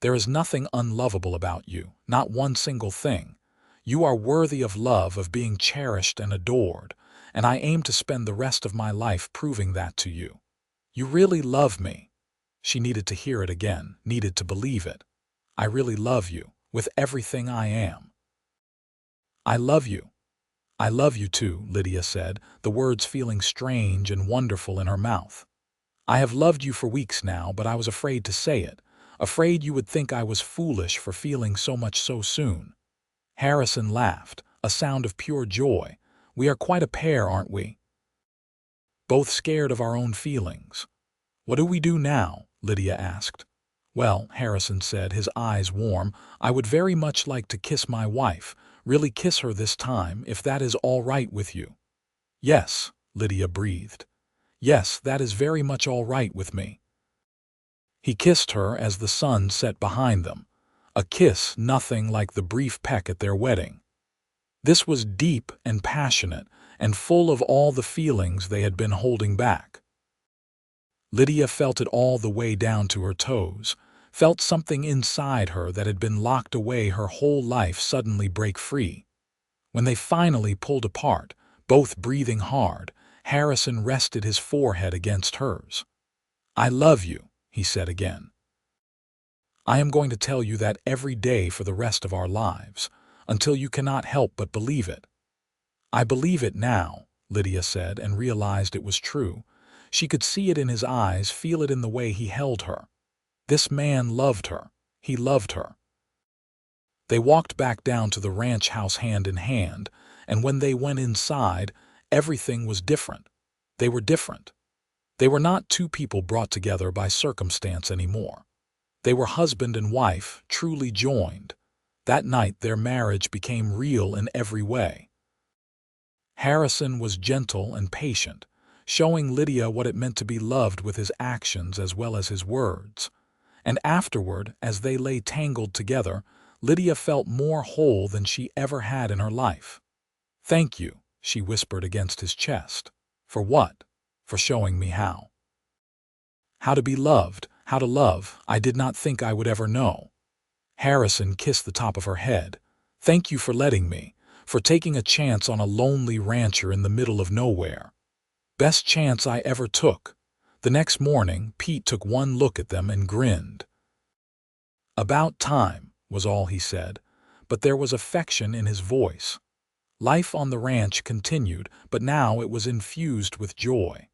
There is nothing unlovable about you, not one single thing. You are worthy of love, of being cherished and adored, and I aim to spend the rest of my life proving that to you. You really love me. She needed to hear it again, needed to believe it. I really love you, with everything I am. I love you. I love you too, Lydia said, the words feeling strange and wonderful in her mouth. I have loved you for weeks now, but I was afraid to say it, afraid you would think I was foolish for feeling so much so soon. Harrison laughed, a sound of pure joy. We are quite a pair, aren't we? Both scared of our own feelings. What do we do now? Lydia asked. Well, Harrison said, his eyes warm, I would very much like to kiss my wife, really kiss her this time, if that is all right with you. Yes, Lydia breathed. Yes, that is very much all right with me. He kissed her as the sun set behind them, a kiss nothing like the brief peck at their wedding. This was deep and passionate and full of all the feelings they had been holding back. Lydia felt it all the way down to her toes, felt something inside her that had been locked away her whole life suddenly break free. When they finally pulled apart, both breathing hard, Harrison rested his forehead against hers. I love you, he said again. I am going to tell you that every day for the rest of our lives, until you cannot help but believe it. I believe it now, Lydia said, and realized it was true. She could see it in his eyes, feel it in the way he held her. This man loved her. He loved her. They walked back down to the ranch house hand in hand, and when they went inside, everything was different. They were different. They were not two people brought together by circumstance anymore. They were husband and wife, truly joined. That night their marriage became real in every way. Harrison was gentle and patient, showing Lydia what it meant to be loved with his actions as well as his words. And afterward, as they lay tangled together, Lydia felt more whole than she ever had in her life. Thank you, she whispered against his chest. For what? For showing me how. How to be loved, how to love, I did not think I would ever know. Harrison kissed the top of her head. Thank you for letting me, for taking a chance on a lonely rancher in the middle of nowhere. Best chance I ever took. The next morning, Pete took one look at them and grinned. About time, was all he said, but there was affection in his voice. Life on the ranch continued, but now it was infused with joy.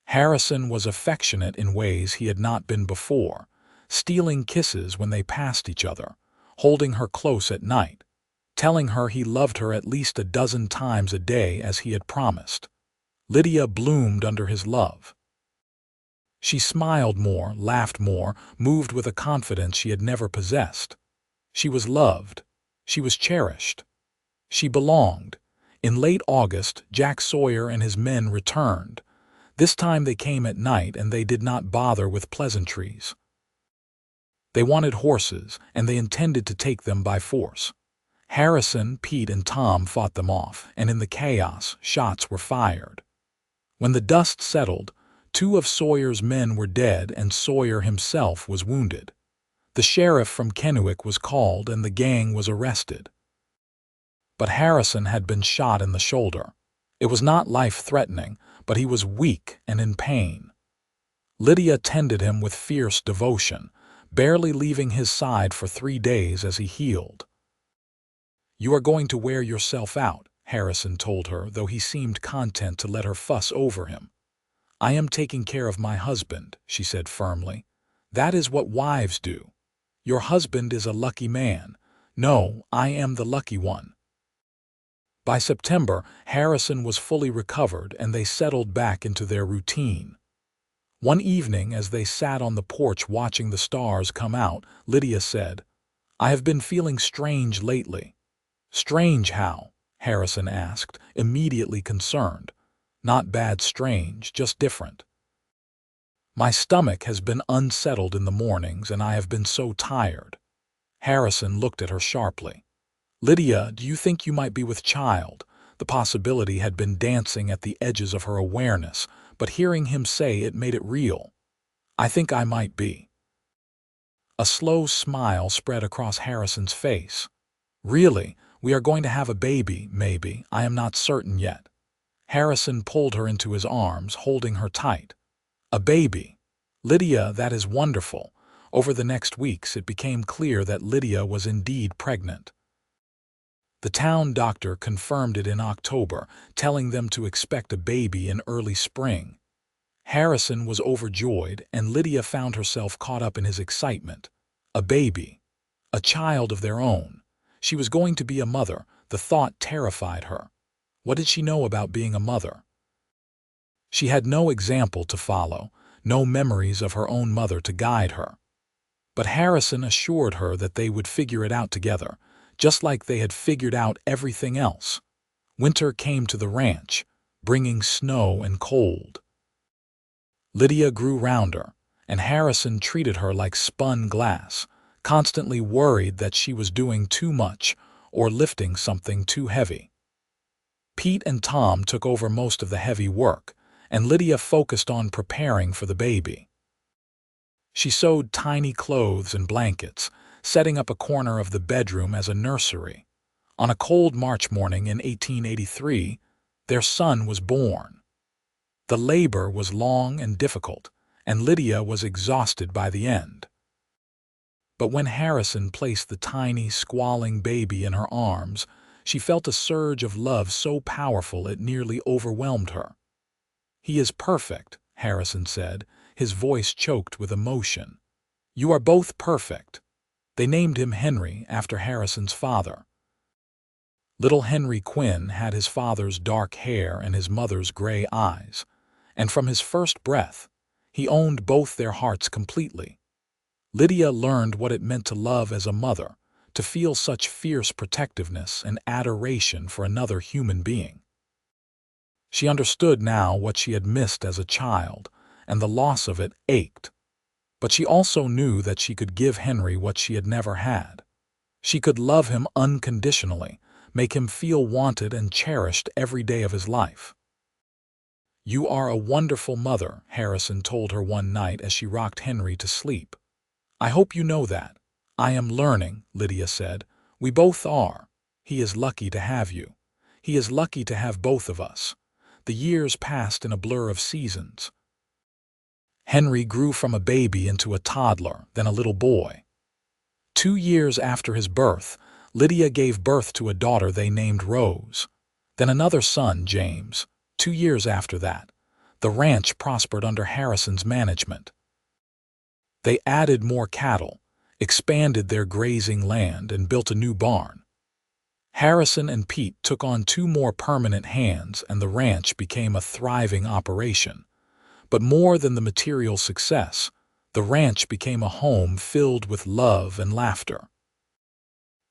Harrison was affectionate in ways he had not been before, stealing kisses when they passed each other, holding her close at night, telling her he loved her at least a dozen times a day as he had promised. Lydia bloomed under his love. She smiled more, laughed more, moved with a confidence she had never possessed. She was loved. She was cherished. She belonged. In late August, Jack Sawyer and his men returned. This time they came at night, and they did not bother with pleasantries. They wanted horses, and they intended to take them by force. Harrison, Pete, and Tom fought them off, and in the chaos, shots were fired. When the dust settled, 2 of Sawyer's men were dead, and Sawyer himself was wounded. The sheriff from Kennewick was called, and the gang was arrested. But Harrison had been shot in the shoulder. It was not life-threatening, but he was weak and in pain. Lydia tended him with fierce devotion, barely leaving his side for 3 days as he healed. "You are going to wear yourself out," Harrison told her, though he seemed content to let her fuss over him. "I am taking care of my husband," she said firmly. "That is what wives do. Your husband is a lucky man. No, I am the lucky one." By September, Harrison was fully recovered, and they settled back into their routine. One evening, as they sat on the porch watching the stars come out, Lydia said, "I have been feeling strange lately." "Strange how?" Harrison asked, immediately concerned. "Not bad strange, just different." "My stomach has been unsettled in the mornings, and I have been so tired." Harrison looked at her sharply. "Lydia, do you think you might be with child?" The possibility had been dancing at the edges of her awareness, but hearing him say it made it real. "I think I might be." A slow smile spread across Harrison's face. "Really, we are going to have a baby, maybe. I am not certain yet." Harrison pulled her into his arms, holding her tight. "A baby? Lydia, that is wonderful." Over the next weeks, it became clear that Lydia was indeed pregnant. The town doctor confirmed it in October, telling them to expect a baby in early spring. Harrison was overjoyed, and Lydia found herself caught up in his excitement. A baby. A child of their own. She was going to be a mother. The thought terrified her. What did she know about being a mother? She had no example to follow, no memories of her own mother to guide her. But Harrison assured her that they would figure it out together, just like they had figured out everything else. Winter came to the ranch, bringing snow and cold. Lydia grew rounder, and Harrison treated her like spun glass, constantly worried that she was doing too much or lifting something too heavy. Pete and Tom took over most of the heavy work, and Lydia focused on preparing for the baby. She sewed tiny clothes and blankets, setting up a corner of the bedroom as a nursery. On a cold March morning in 1883, their son was born. The labor was long and difficult, and Lydia was exhausted by the end. But when Harrison placed the tiny, squalling baby in her arms, she felt a surge of love so powerful it nearly overwhelmed her. "He is perfect," Harrison said, his voice choked with emotion. "You are both perfect." They named him Henry after Harrison's father. Little Henry Quinn had his father's dark hair and his mother's gray eyes, and from his first breath, he owned both their hearts completely. Lydia learned what it meant to love as a mother, to feel such fierce protectiveness and adoration for another human being. She understood now what she had missed as a child, and the loss of it ached. But she also knew that she could give Henry what she had never had. She could love him unconditionally, make him feel wanted and cherished every day of his life. "You are a wonderful mother," Harrison told her one night as she rocked Henry to sleep. "I hope you know that." "I am learning," Lydia said. "We both are. He is lucky to have you. He is lucky to have both of us." The years passed in a blur of seasons. Henry grew from a baby into a toddler, then a little boy. 2 years after his birth, Lydia gave birth to a daughter they named Rose. Then another son, James. 2 years after that, the ranch prospered under Harrison's management. They added more cattle, expanded their grazing land, and built a new barn. Harrison and Pete took on 2 more permanent hands, and the ranch became a thriving operation. But more than the material success, the ranch became a home filled with love and laughter.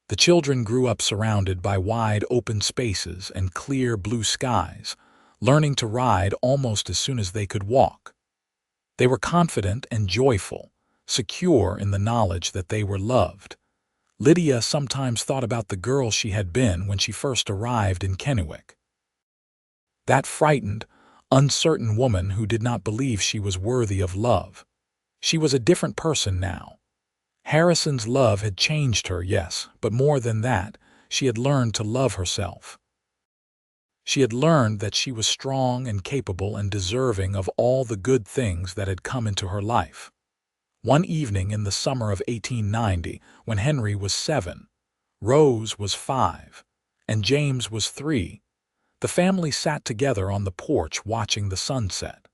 The children grew up surrounded by wide open spaces and clear blue skies, learning to ride almost as soon as they could walk. They were confident and joyful, secure in the knowledge that they were loved. Lydia sometimes thought about the girl she had been when she first arrived in Kennewick. That frightened, uncertain woman who did not believe she was worthy of love. She was a different person now. Harrison's love had changed her, yes, but more than that, she had learned to love herself. She had learned that she was strong and capable and deserving of all the good things that had come into her life. One evening in the summer of 1890, when Henry was 7, Rose was 5, and James was 3, the family sat together on the porch watching the sunset.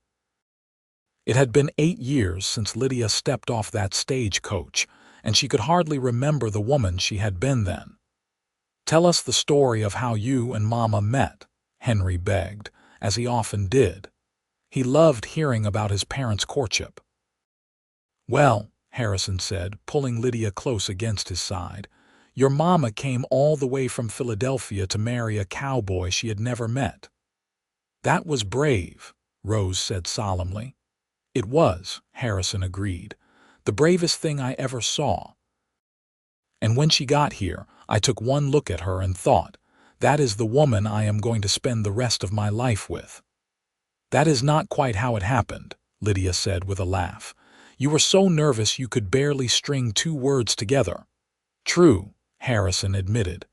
It had been 8 years since Lydia stepped off that stagecoach, and she could hardly remember the woman she had been then. "Tell us the story of how you and Mama met," Henry begged, as he often did. He loved hearing about his parents' courtship. "Well," Harrison said, pulling Lydia close against his side, "your mama came all the way from Philadelphia to marry a cowboy she had never met." "That was brave," Rose said solemnly. "It was," Harrison agreed, "the bravest thing I ever saw. And when she got here, I took one look at her and thought, that is the woman I am going to spend the rest of my life with." "That is not quite how it happened," Lydia said with a laugh. "You were so nervous you could barely string 2 words together." "True," Harrison admitted.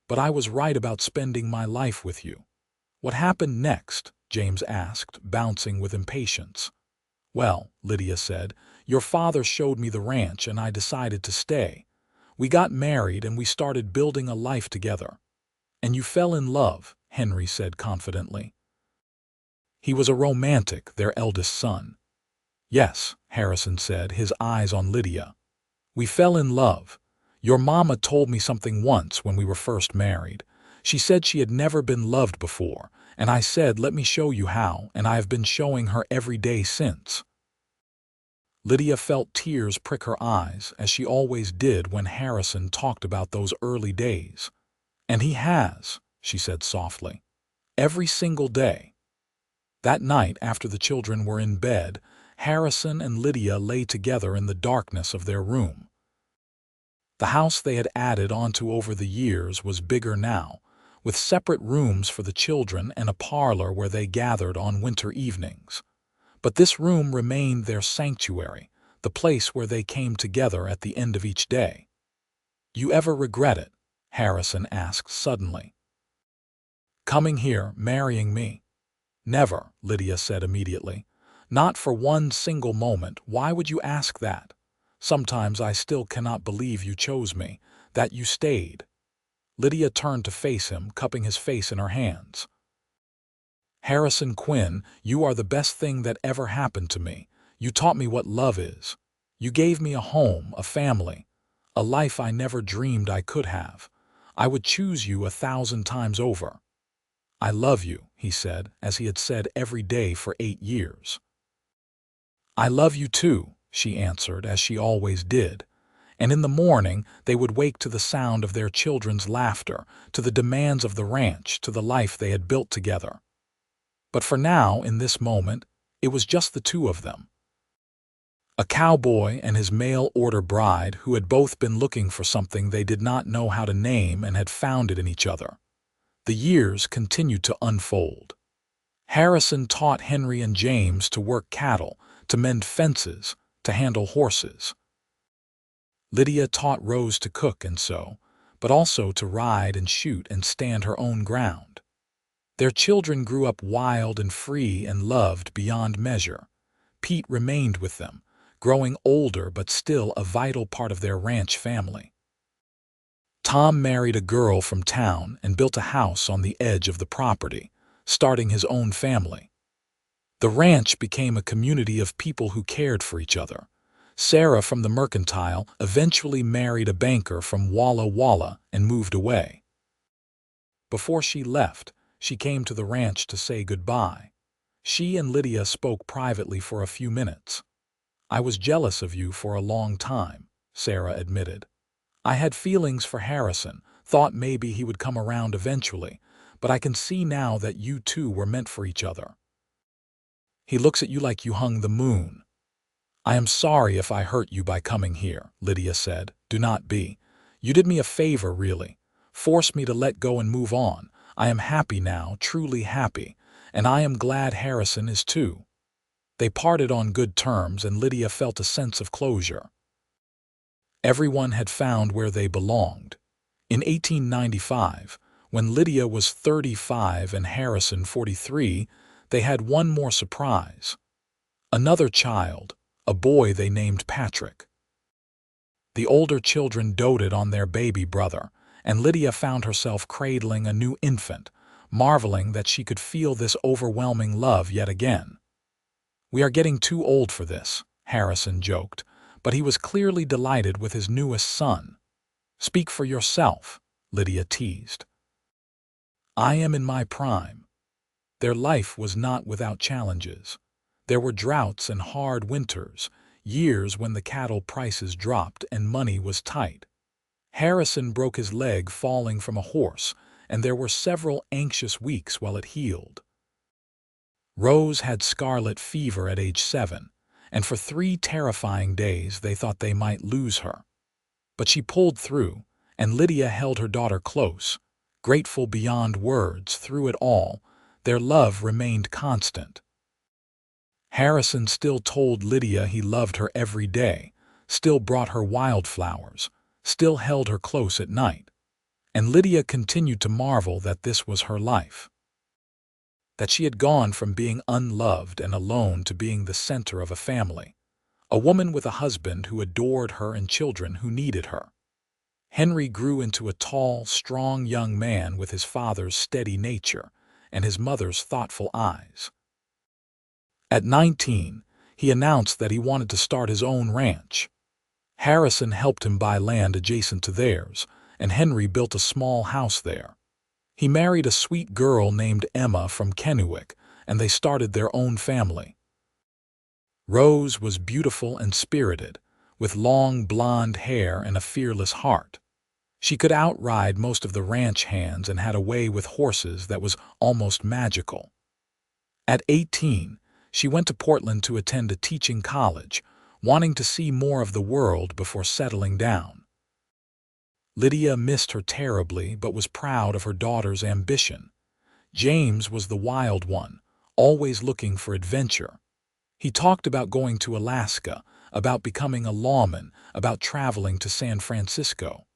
"But I was right about spending my life with you." "What happened next?" James asked, bouncing with impatience. "Well," Lydia said, "your father showed me the ranch and I decided to stay. We got married and we started building a life together." "And you fell in love," Henry said confidently. He was a romantic, their eldest son. "Yes," Harrison said, his eyes on Lydia. "We fell in love. Your mama told me something once when we were first married. She said she had never been loved before, and I said, let me show you how, and I have been showing her every day since." Lydia felt tears prick her eyes, as she always did when Harrison talked about those early days. "And he has," she said softly. "Every single day." That night, after the children were in bed, Harrison and Lydia lay together in the darkness of their room. The house they had added onto over the years was bigger now, with separate rooms for the children and a parlor where they gathered on winter evenings. But this room remained their sanctuary, the place where they came together at the end of each day. "You ever regret it?" Harrison asked suddenly. "Coming here, marrying me?" "Never," Lydia said immediately. "Not for one single moment. Why would you ask that? Sometimes I still cannot believe you chose me, that you stayed." Lydia turned to face him, cupping his face in her hands. "Harrison Quinn, you are the best thing that ever happened to me. You taught me what love is. You gave me a home, a family, a life I never dreamed I could have. I would choose you 1,000 times over." "I love you," he said, as he had said every day for 8 years. "I love you too," she answered, as she always did. And in the morning they would wake to the sound of their children's laughter, to the demands of the ranch, to the life they had built together. But for now, in this moment, it was just the two of them. A cowboy and his mail-order bride who had both been looking for something they did not know how to name and had found it in each other. The years continued to unfold. Harrison taught Henry and James to work cattle, to mend fences, to handle horses. Lydia taught Rose to cook and sew, but also to ride and shoot and stand her own ground. Their children grew up wild and free and loved beyond measure. Pete remained with them, growing older but still a vital part of their ranch family. Tom married a girl from town and built a house on the edge of the property, starting his own family. The ranch became a community of people who cared for each other. Sarah from the Mercantile eventually married a banker from Walla Walla and moved away. Before she left, she came to the ranch to say goodbye. She and Lydia spoke privately for a few minutes. "I was jealous of you for a long time," Sarah admitted. "I had feelings for Harrison, thought maybe he would come around eventually, but I can see now that you two were meant for each other. He looks at you like you hung the moon. I am sorry if I hurt you by coming here, Lydia said. Do not be. You did me a favor, really. Forced me to let go and move on. I am happy now, truly happy, and I am glad Harrison is too. They parted on good terms, and Lydia felt a sense of closure. Everyone had found where they belonged. In 1895, when Lydia was 35 and Harrison 43, they had one more surprise. Another child, a boy they named Patrick. The older children doted on their baby brother, and Lydia found herself cradling a new infant, marveling that she could feel this overwhelming love yet again. We are getting too old for this, Harrison joked, but he was clearly delighted with his newest son. Speak for yourself, Lydia teased. I am in my prime. Their life was not without challenges. There were droughts and hard winters, years when the cattle prices dropped and money was tight. Harrison broke his leg falling from a horse, and there were several anxious weeks while it healed. Rose had scarlet fever at age 7, and for 3 terrifying days they thought they might lose her. But she pulled through, and Lydia held her daughter close, grateful beyond words through it all. Their love remained constant. Harrison still told Lydia he loved her every day, still brought her wildflowers, still held her close at night. And Lydia continued to marvel that this was her life. That she had gone from being unloved and alone to being the center of a family. A woman with a husband who adored her and children who needed her. Henry grew into a tall, strong young man with his father's steady nature and his mother's thoughtful eyes. At 19, he announced that he wanted to start his own ranch. Harrison helped him buy land adjacent to theirs, and Henry built a small house there. He married a sweet girl named Emma from Kennewick, and they started their own family. Rose was beautiful and spirited, with long blonde hair and a fearless heart. She could outride most of the ranch hands and had a way with horses that was almost magical. At 18, she went to Portland to attend a teaching college, wanting to see more of the world before settling down. Lydia missed her terribly but was proud of her daughter's ambition. James was the wild one, always looking for adventure. He talked about going to Alaska, about becoming a lawman, about traveling to San Francisco.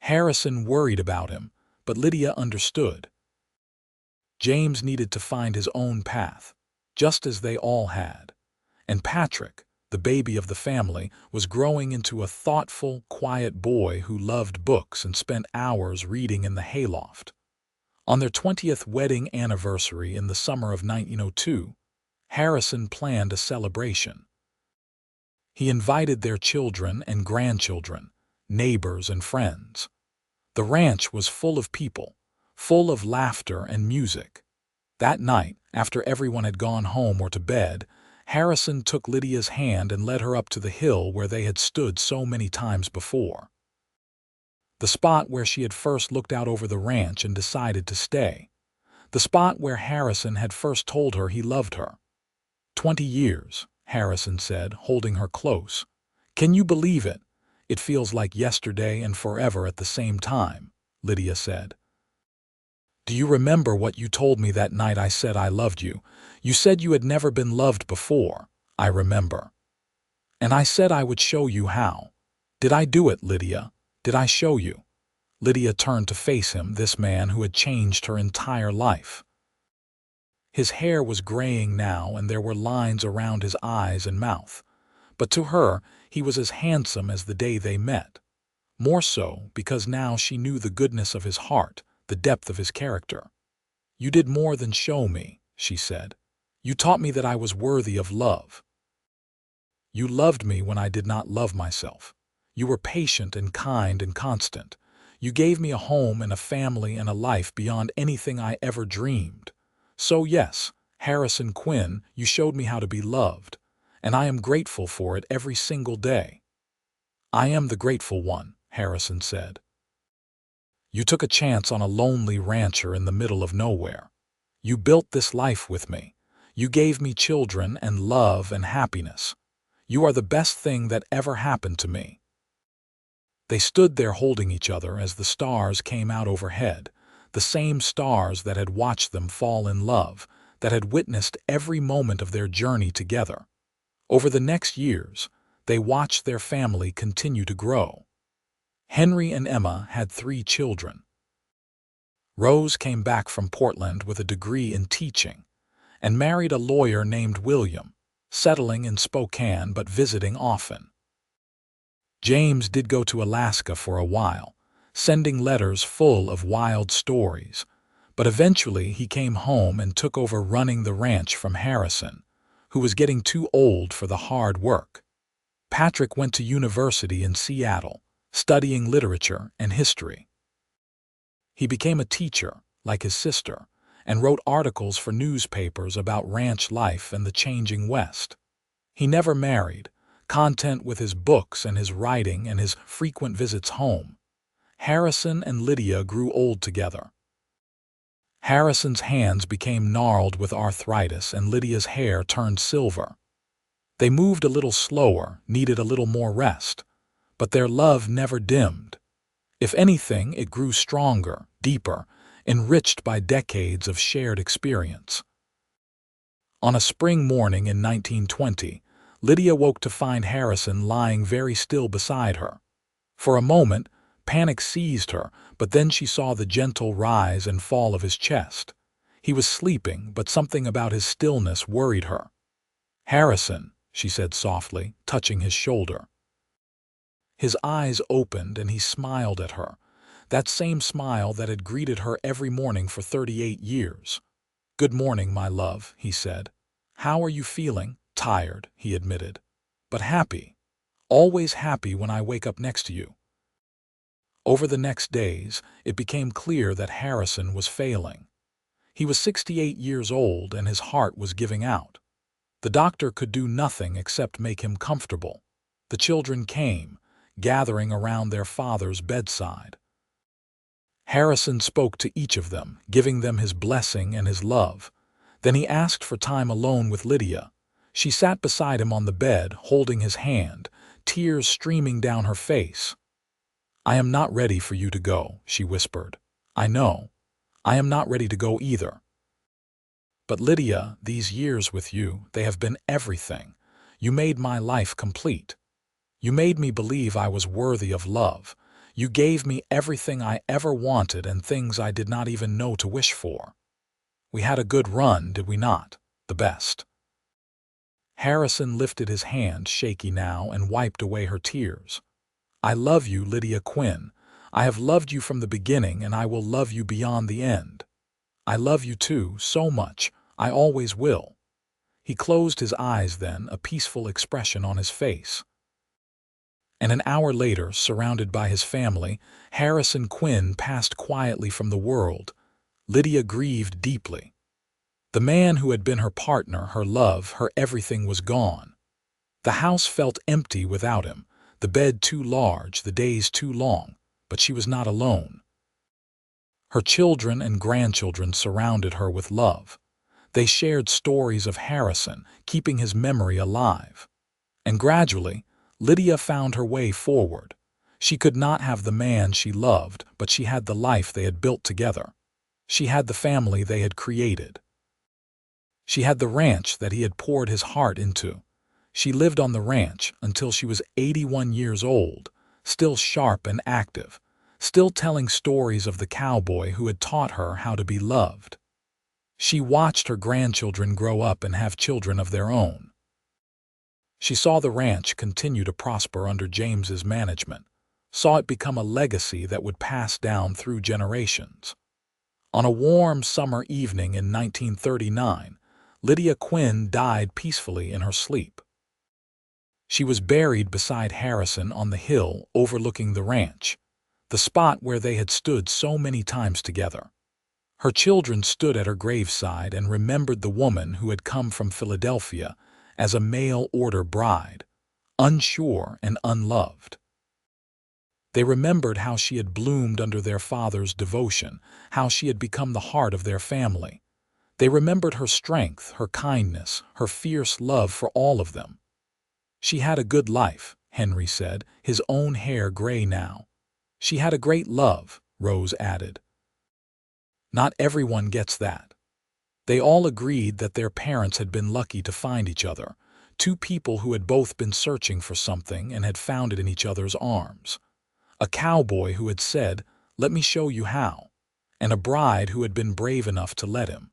Harrison worried about him, but Lydia understood. James needed to find his own path, just as they all had. And Patrick, the baby of the family, was growing into a thoughtful, quiet boy who loved books and spent hours reading in the hayloft. On their 20th wedding anniversary in the summer of 1902, Harrison planned a celebration. He invited their children and grandchildren, neighbors and friends. The ranch was full of people, full of laughter and music. That night, after everyone had gone home or to bed, Harrison took Lydia's hand and led her up to the hill where they had stood so many times before. The spot where she had first looked out over the ranch and decided to stay. The spot where Harrison had first told her he loved her. 20 years, Harrison said, holding her close. Can you believe it? It feels like yesterday and forever at the same time, Lydia said. Do you remember what you told me that night I said I loved you? You said you had never been loved before. I remember. And I said I would show you how. Did I do it, Lydia? Did I show you? Lydia turned to face him, this man who had changed her entire life. His hair was graying now, and there were lines around his eyes and mouth. But to her, he was as handsome as the day they met. More so, because now she knew the goodness of his heart, the depth of his character. You did more than show me, she said. You taught me that I was worthy of love. You loved me when I did not love myself. You were patient and kind and constant. You gave me a home and a family and a life beyond anything I ever dreamed. So yes, Harrison Quinn, you showed me how to be loved, and I am grateful for it every single day. I am the grateful one, Harrison said. You took a chance on a lonely rancher in the middle of nowhere. You built this life with me. You gave me children and love and happiness. You are the best thing that ever happened to me." They stood there holding each other as the stars came out overhead, the same stars that had watched them fall in love, that had witnessed every moment of their journey together. Over the next years, they watched their family continue to grow. Henry and Emma had 3 children. Rose came back from Portland with a degree in teaching and married a lawyer named William, settling in Spokane but visiting often. James did go to Alaska for a while, sending letters full of wild stories, but eventually he came home and took over running the ranch from Harrison, who was getting too old for the hard work. Patrick went to university in Seattle, studying literature and history. He became a teacher, like his sister, and wrote articles for newspapers about ranch life and the changing West. He never married, content with his books and his writing and his frequent visits home. Harrison and Lydia grew old together. Harrison's hands became gnarled with arthritis and Lydia's hair turned silver. They moved a little slower, needed a little more rest, but their love never dimmed. If anything, it grew stronger, deeper, enriched by decades of shared experience. On a spring morning in 1920, Lydia woke to find Harrison lying very still beside her. For a moment, panic seized her, but then she saw the gentle rise and fall of his chest. He was sleeping, but something about his stillness worried her. "Harrison," she said softly, touching his shoulder. His eyes opened and he smiled at her, that same smile that had greeted her every morning for 38 years. "Good morning, my love," he said. "How are you feeling?" "Tired," he admitted, "but happy. Always happy when I wake up next to you." Over the next days, it became clear that Harrison was failing. He was 68 years old and his heart was giving out. The doctor could do nothing except make him comfortable. The children came, gathering around their father's bedside. Harrison spoke to each of them, giving them his blessing and his love. Then he asked for time alone with Lydia. She sat beside him on the bed, holding his hand, tears streaming down her face. "I am not ready for you to go," she whispered. "I know. I am not ready to go either. But Lydia, these years with you, they have been everything. You made my life complete. You made me believe I was worthy of love. You gave me everything I ever wanted and things I did not even know to wish for. We had a good run, did we not? The best." Harrison lifted his hand, shaky now, and wiped away her tears. "I love you, Lydia Quinn. I have loved you from the beginning and I will love you beyond the end. I love you too, so much. I always will." He closed his eyes then, a peaceful expression on his face. And an hour later, surrounded by his family, Harrison Quinn passed quietly from the world. Lydia grieved deeply. The man who had been her partner, her love, her everything was gone. The house felt empty without him, the bed too large, the days too long, but she was not alone. Her children and grandchildren surrounded her with love. They shared stories of Harrison, keeping his memory alive. And gradually, Lydia found her way forward. She could not have the man she loved, but she had the life they had built together. She had the family they had created. She had the ranch that he had poured his heart into. She lived on the ranch until she was 81 years old, still sharp and active, still telling stories of the cowboy who had taught her how to be loved. She watched her grandchildren grow up and have children of their own. She saw the ranch continue to prosper under James's management, saw it become a legacy that would pass down through generations. On a warm summer evening in 1939, Lydia Quinn died peacefully in her sleep. She was buried beside Harrison on the hill overlooking the ranch, the spot where they had stood so many times together. Her children stood at her graveside and remembered the woman who had come from Philadelphia as a mail-order bride, unsure and unloved. They remembered how she had bloomed under their father's devotion, how she had become the heart of their family. They remembered her strength, her kindness, her fierce love for all of them. She had a good life, Henry said, his own hair gray now. She had a great love, Rose added. Not everyone gets that. They all agreed that their parents had been lucky to find each other, two people who had both been searching for something and had found it in each other's arms. A cowboy who had said, "Let me show you how," and a bride who had been brave enough to let him.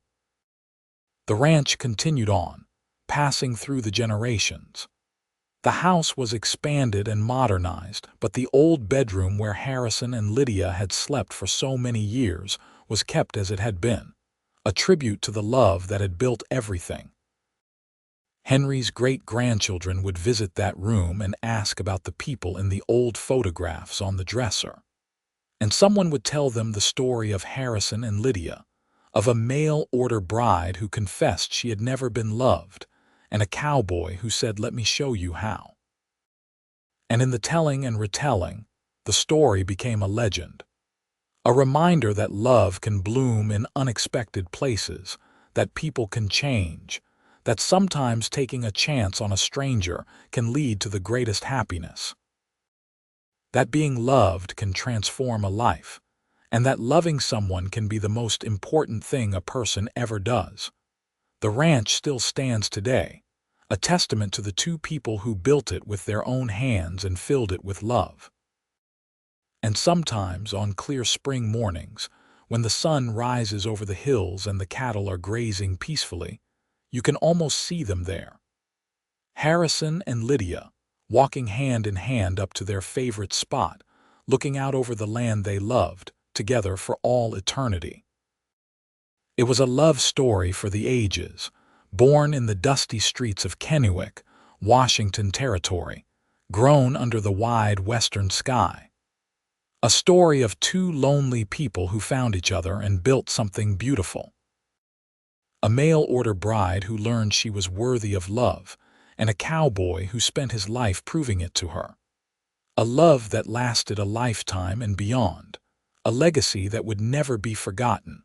The ranch continued on, passing through the generations. The house was expanded and modernized, but the old bedroom where Harrison and Lydia had slept for so many years was kept as it had been, a tribute to the love that had built everything. Henry's great-grandchildren would visit that room and ask about the people in the old photographs on the dresser. And someone would tell them the story of Harrison and Lydia, of a mail-order bride who confessed she had never been loved, and a cowboy who said, "Let me show you how." And in the telling and retelling, the story became a legend. A reminder that love can bloom in unexpected places, that people can change, that sometimes taking a chance on a stranger can lead to the greatest happiness. That being loved can transform a life, and that loving someone can be the most important thing a person ever does. The ranch still stands today, a testament to the two people who built it with their own hands and filled it with love. And sometimes, on clear spring mornings, when the sun rises over the hills and the cattle are grazing peacefully, you can almost see them there. Harrison and Lydia, walking hand in hand up to their favorite spot, looking out over the land they loved, together for all eternity. It was a love story for the ages, born in the dusty streets of Kennewick, Washington Territory, grown under the wide western sky. A story of two lonely people who found each other and built something beautiful. A mail-order bride who learned she was worthy of love, and a cowboy who spent his life proving it to her. A love that lasted a lifetime and beyond, a legacy that would never be forgotten.